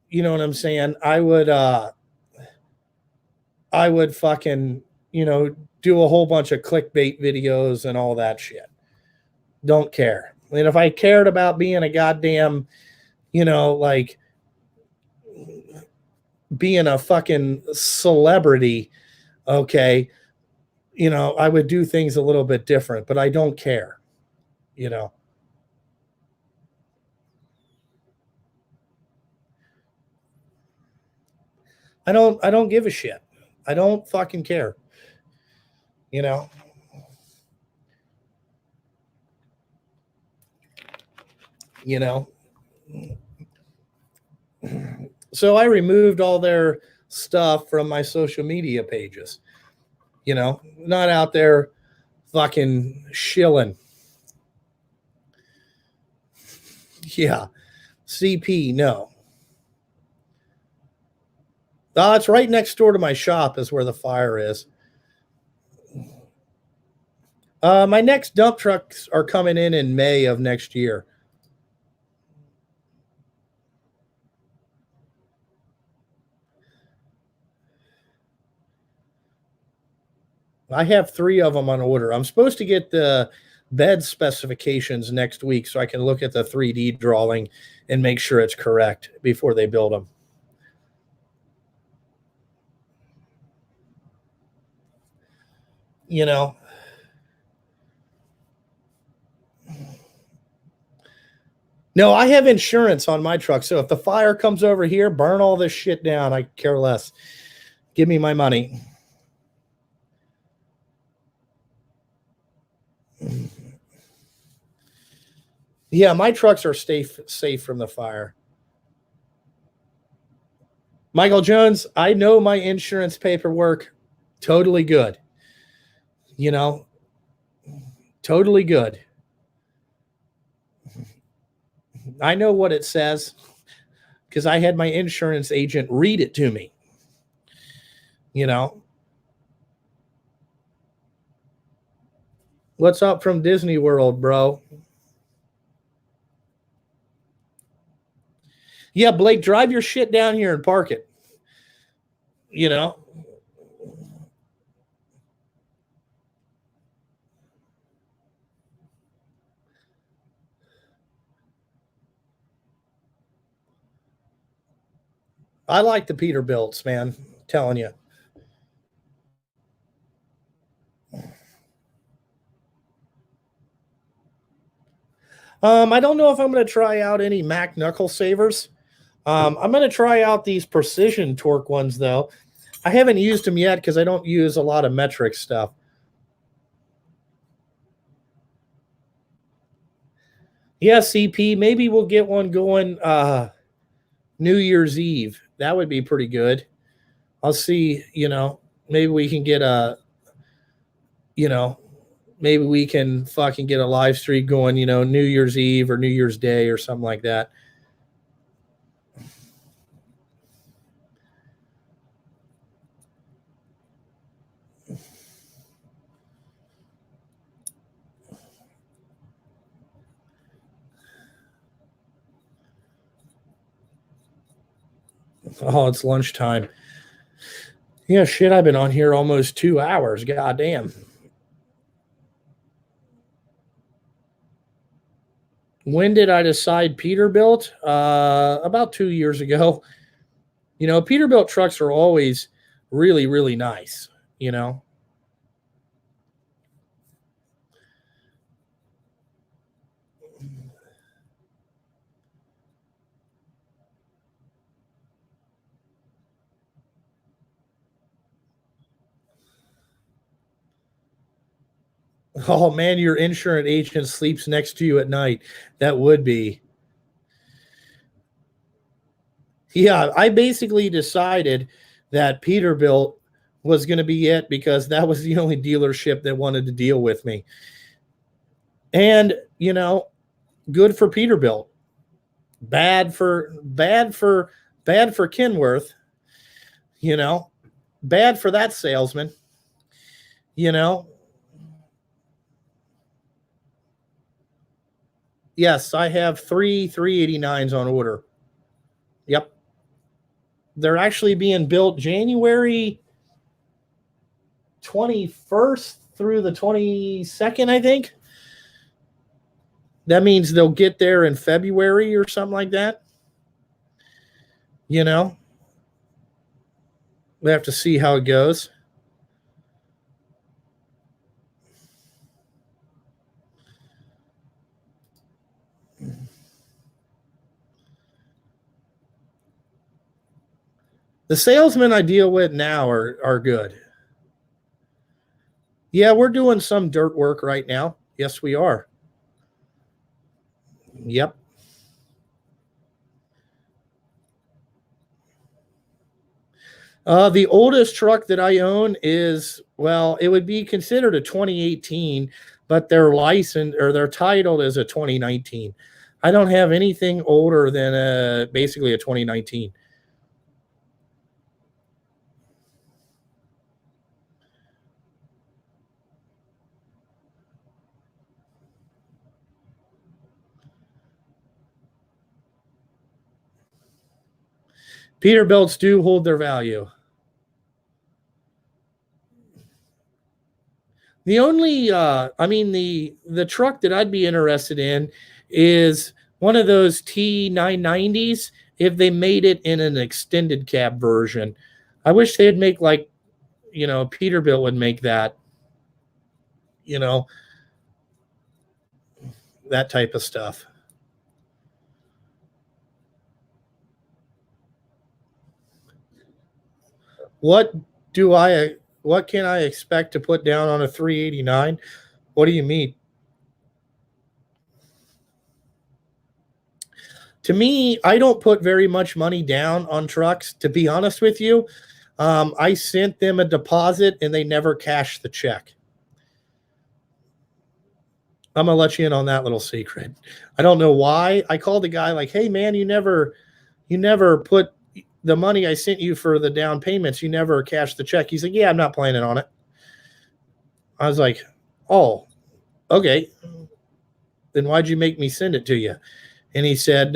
you know what I'm saying? I would fucking, do a whole bunch of clickbait videos and all that shit. Don't care. And if I cared about being a goddamn, like being a fucking celebrity, okay, I would do things a little bit different, but I don't care, I don't give a shit. I don't fucking care. You know. You know. So I removed all their stuff from my social media pages. Not out there fucking shilling. Yeah. CP, no. Oh, it's right next door to my shop is where the fire is. My next dump trucks are coming in May of next year. I have 3 of them on order. I'm supposed to get the bed specifications next week so I can look at the 3D drawing and make sure it's correct before they build them. You know, no, I have insurance on my truck. So if the fire comes over here, burn all this shit down. I care less. Give me my money. Yeah, my trucks are safe from the fire. Michael Jones, I know my insurance paperwork. Totally good. You know, totally good. I know what it says because I had my insurance agent read it to me. You know, what's up from Disney World, bro? Yeah, Blake, drive your shit down here and park it. You know, I like the Peterbilts, man. I'm telling you. I don't know if I'm going to try out any Mac knuckle savers. I'm going to try out these precision torque ones, though. I haven't used them yet because I don't use a lot of metric stuff. Yeah, CP, maybe we'll get one going New Year's Eve. That would be pretty good. I'll see, maybe we can get maybe we can fucking get a live stream going, New Year's Eve or New Year's Day or something like that. Oh, it's lunchtime. Yeah, shit, I've been on here almost 2 hours. God damn. When did I decide Peterbilt? About 2 years ago. Peterbilt trucks are always really, really nice, Oh, man, your insurance agent sleeps next to you at night. That would be. Yeah, I basically decided that Peterbilt was going to be it because that was the only dealership that wanted to deal with me. And, good for Peterbilt. Bad for Kenworth, bad for that salesman, Yes, I have 389s on order. Yep. They're actually being built January 21st through the 22nd, I think. That means they'll get there in February or something like that. We have to see how it goes. The salesmen I deal with now are good. Yeah, we're doing some dirt work right now. Yes, we are. Yep. The oldest truck that I own is, it would be considered a 2018, but they're licensed or they're titled as a 2019. I don't have anything older than basically a 2019. Peterbilts do hold their value. The only, the truck that I'd be interested in is one of those T990s if they made it in an extended cab version. I wish they'd make like, Peterbilt would make that, that type of stuff. What can I expect to put down on a 389? What do you mean? To me, I don't put very much money down on trucks, to be honest with you. I sent them a deposit and they never cashed the check. I'm going to let you in on that little secret. I don't know why. I called the guy like, hey, man, you never put the money I sent you for the down payments. You never cashed the check. He's like, yeah, I'm not planning on it. I was like, oh, okay. Then why'd you make me send it to you? And he said,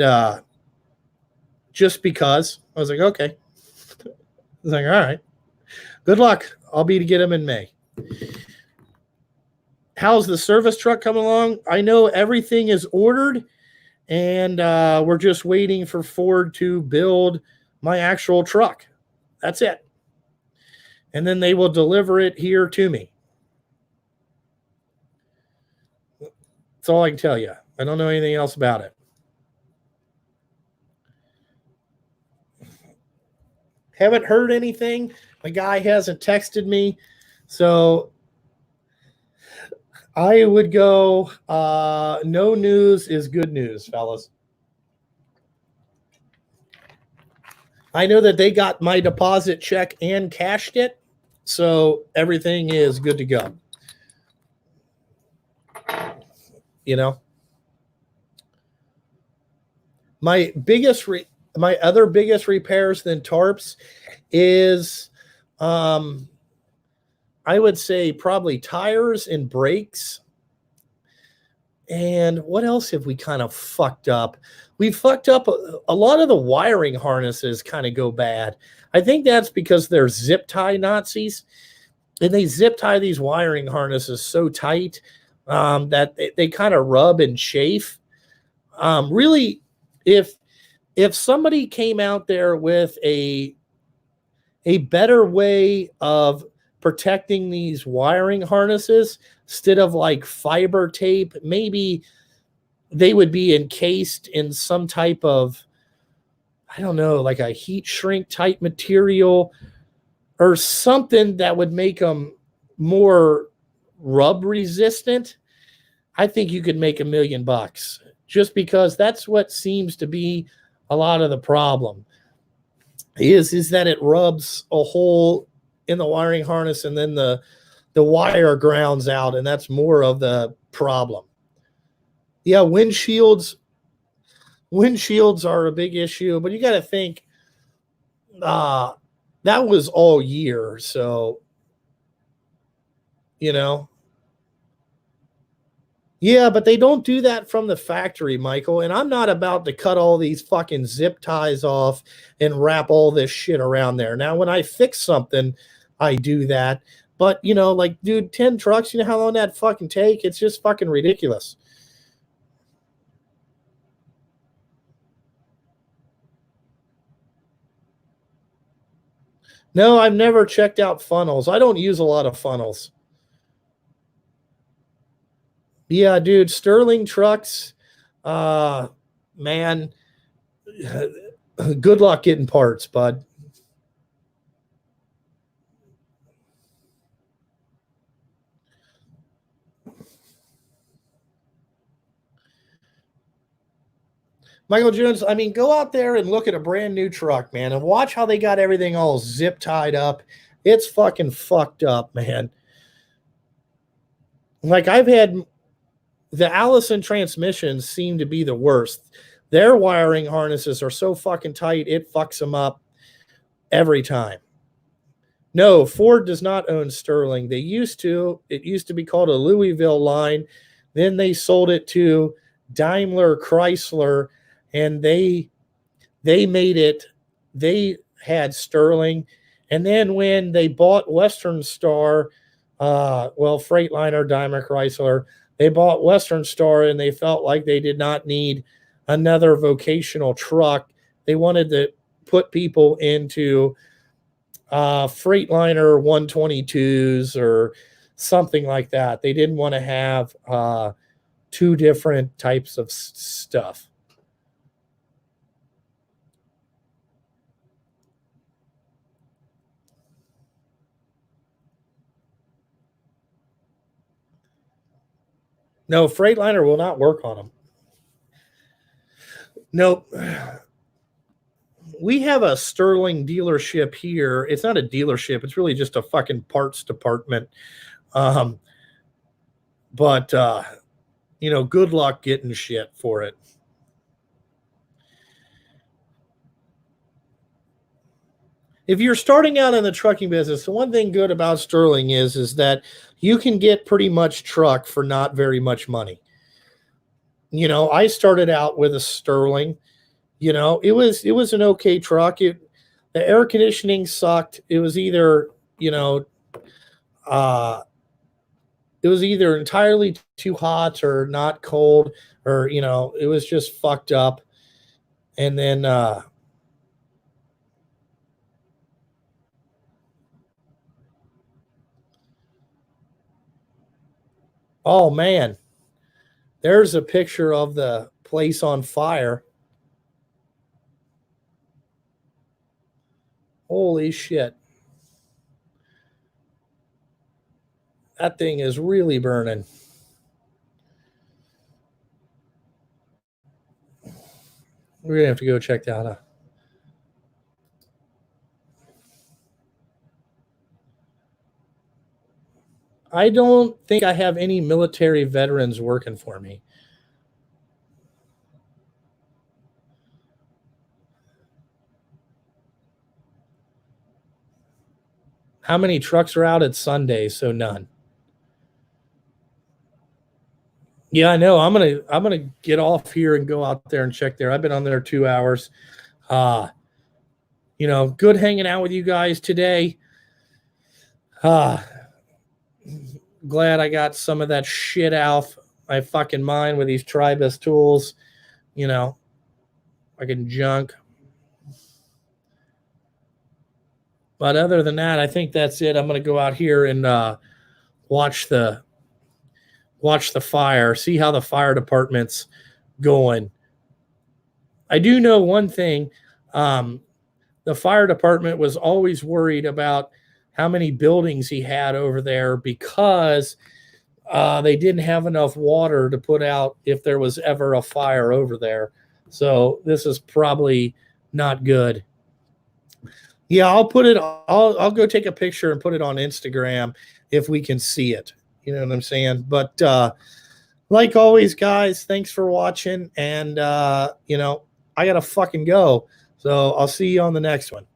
just because. I was like, okay. I was like, all right. Good luck. I'll be to get them in May. How's the service truck coming along? I know everything is ordered, and we're just waiting for Ford to build my actual truck. That's it. And then they will deliver it here to me. That's all I can tell you. I don't know anything else about it. Haven't heard anything. My guy hasn't texted me. So I would go, no news is good news, fellas. I know that they got my deposit check and cashed it. So everything is good to go. My other biggest repairs than tarps is, I would say probably tires and brakes. And what else have we kind of fucked up? We fucked up a lot of the wiring harnesses kind of go bad. I think that's because they're zip tie Nazis. And they zip tie these wiring harnesses so tight that they kind of rub and chafe. Really, if somebody came out there with a better way of protecting these wiring harnesses instead of like fiber tape, maybe they would be encased in some type of, I don't know, like a heat shrink type material or something that would make them more rub resistant. I think you could make $1 million just because that's what seems to be a lot of the problem is that it rubs a hole in the wiring harness and then the wire grounds out, and that's more of the problem. Yeah, windshields are a big issue, but you got to think that was all year, so Yeah, but they don't do that from the factory, Michael. And I'm not about to cut all these fucking zip ties off and wrap all this shit around there. Now, when I fix something, I do that. But, like, dude, 10 trucks, you know how long that fucking take? It's just fucking ridiculous. No, I've never checked out funnels. I don't use a lot of funnels. Yeah, dude, Sterling trucks, man, good luck getting parts, bud. Michael Jones, I mean, go out there and look at a brand new truck, man, and watch how they got everything all zip tied up. It's fucking fucked up, man. Like, I've had the Allison transmissions seem to be the worst. Their wiring harnesses are so fucking tight, it fucks them up every time. No, Ford does not own Sterling. They used to. It used to be called a Louisville line. Then they sold it to Daimler Chrysler, and they made it. They had Sterling. And then when they bought Western Star, Freightliner, Daimler, Chrysler, they bought Western Star and they felt like they did not need another vocational truck. They wanted to put people into Freightliner 122s or something like that. They didn't want to have two different types of stuff. No, Freightliner will not work on them. Nope. We have a Sterling dealership here. It's not a dealership. It's really just a fucking parts department. But good luck getting shit for it. If you're starting out in the trucking business, the one thing good about Sterling is that you can get pretty much truck for not very much money. I started out with a Sterling. It was an okay truck. The air conditioning sucked. It was either entirely too hot or not cold, or it was just fucked up. And then oh man, there's a picture of the place on fire. Holy shit. That thing is really burning. We're going to have to go check that out. I don't think I have any military veterans working for me. How many trucks are out at Sunday? So none. Yeah, I know. I'm gonna get off here and go out there and check there. I've been on there 2 hours. Good hanging out with you guys today. Glad I got some of that shit off my fucking mind with these Tribus tools. Fucking junk. But other than that, I think that's it. I'm gonna go out here and watch the fire, see how the fire department's going. I do know one thing. The fire department was always worried about how many buildings he had over there because they didn't have enough water to put out if there was ever a fire over there. So this is probably not good. Yeah, I'll go take a picture and put it on Instagram if we can see it. You know what I'm saying? But like always, guys, thanks for watching. And, I got to fucking go. So I'll see you on the next one.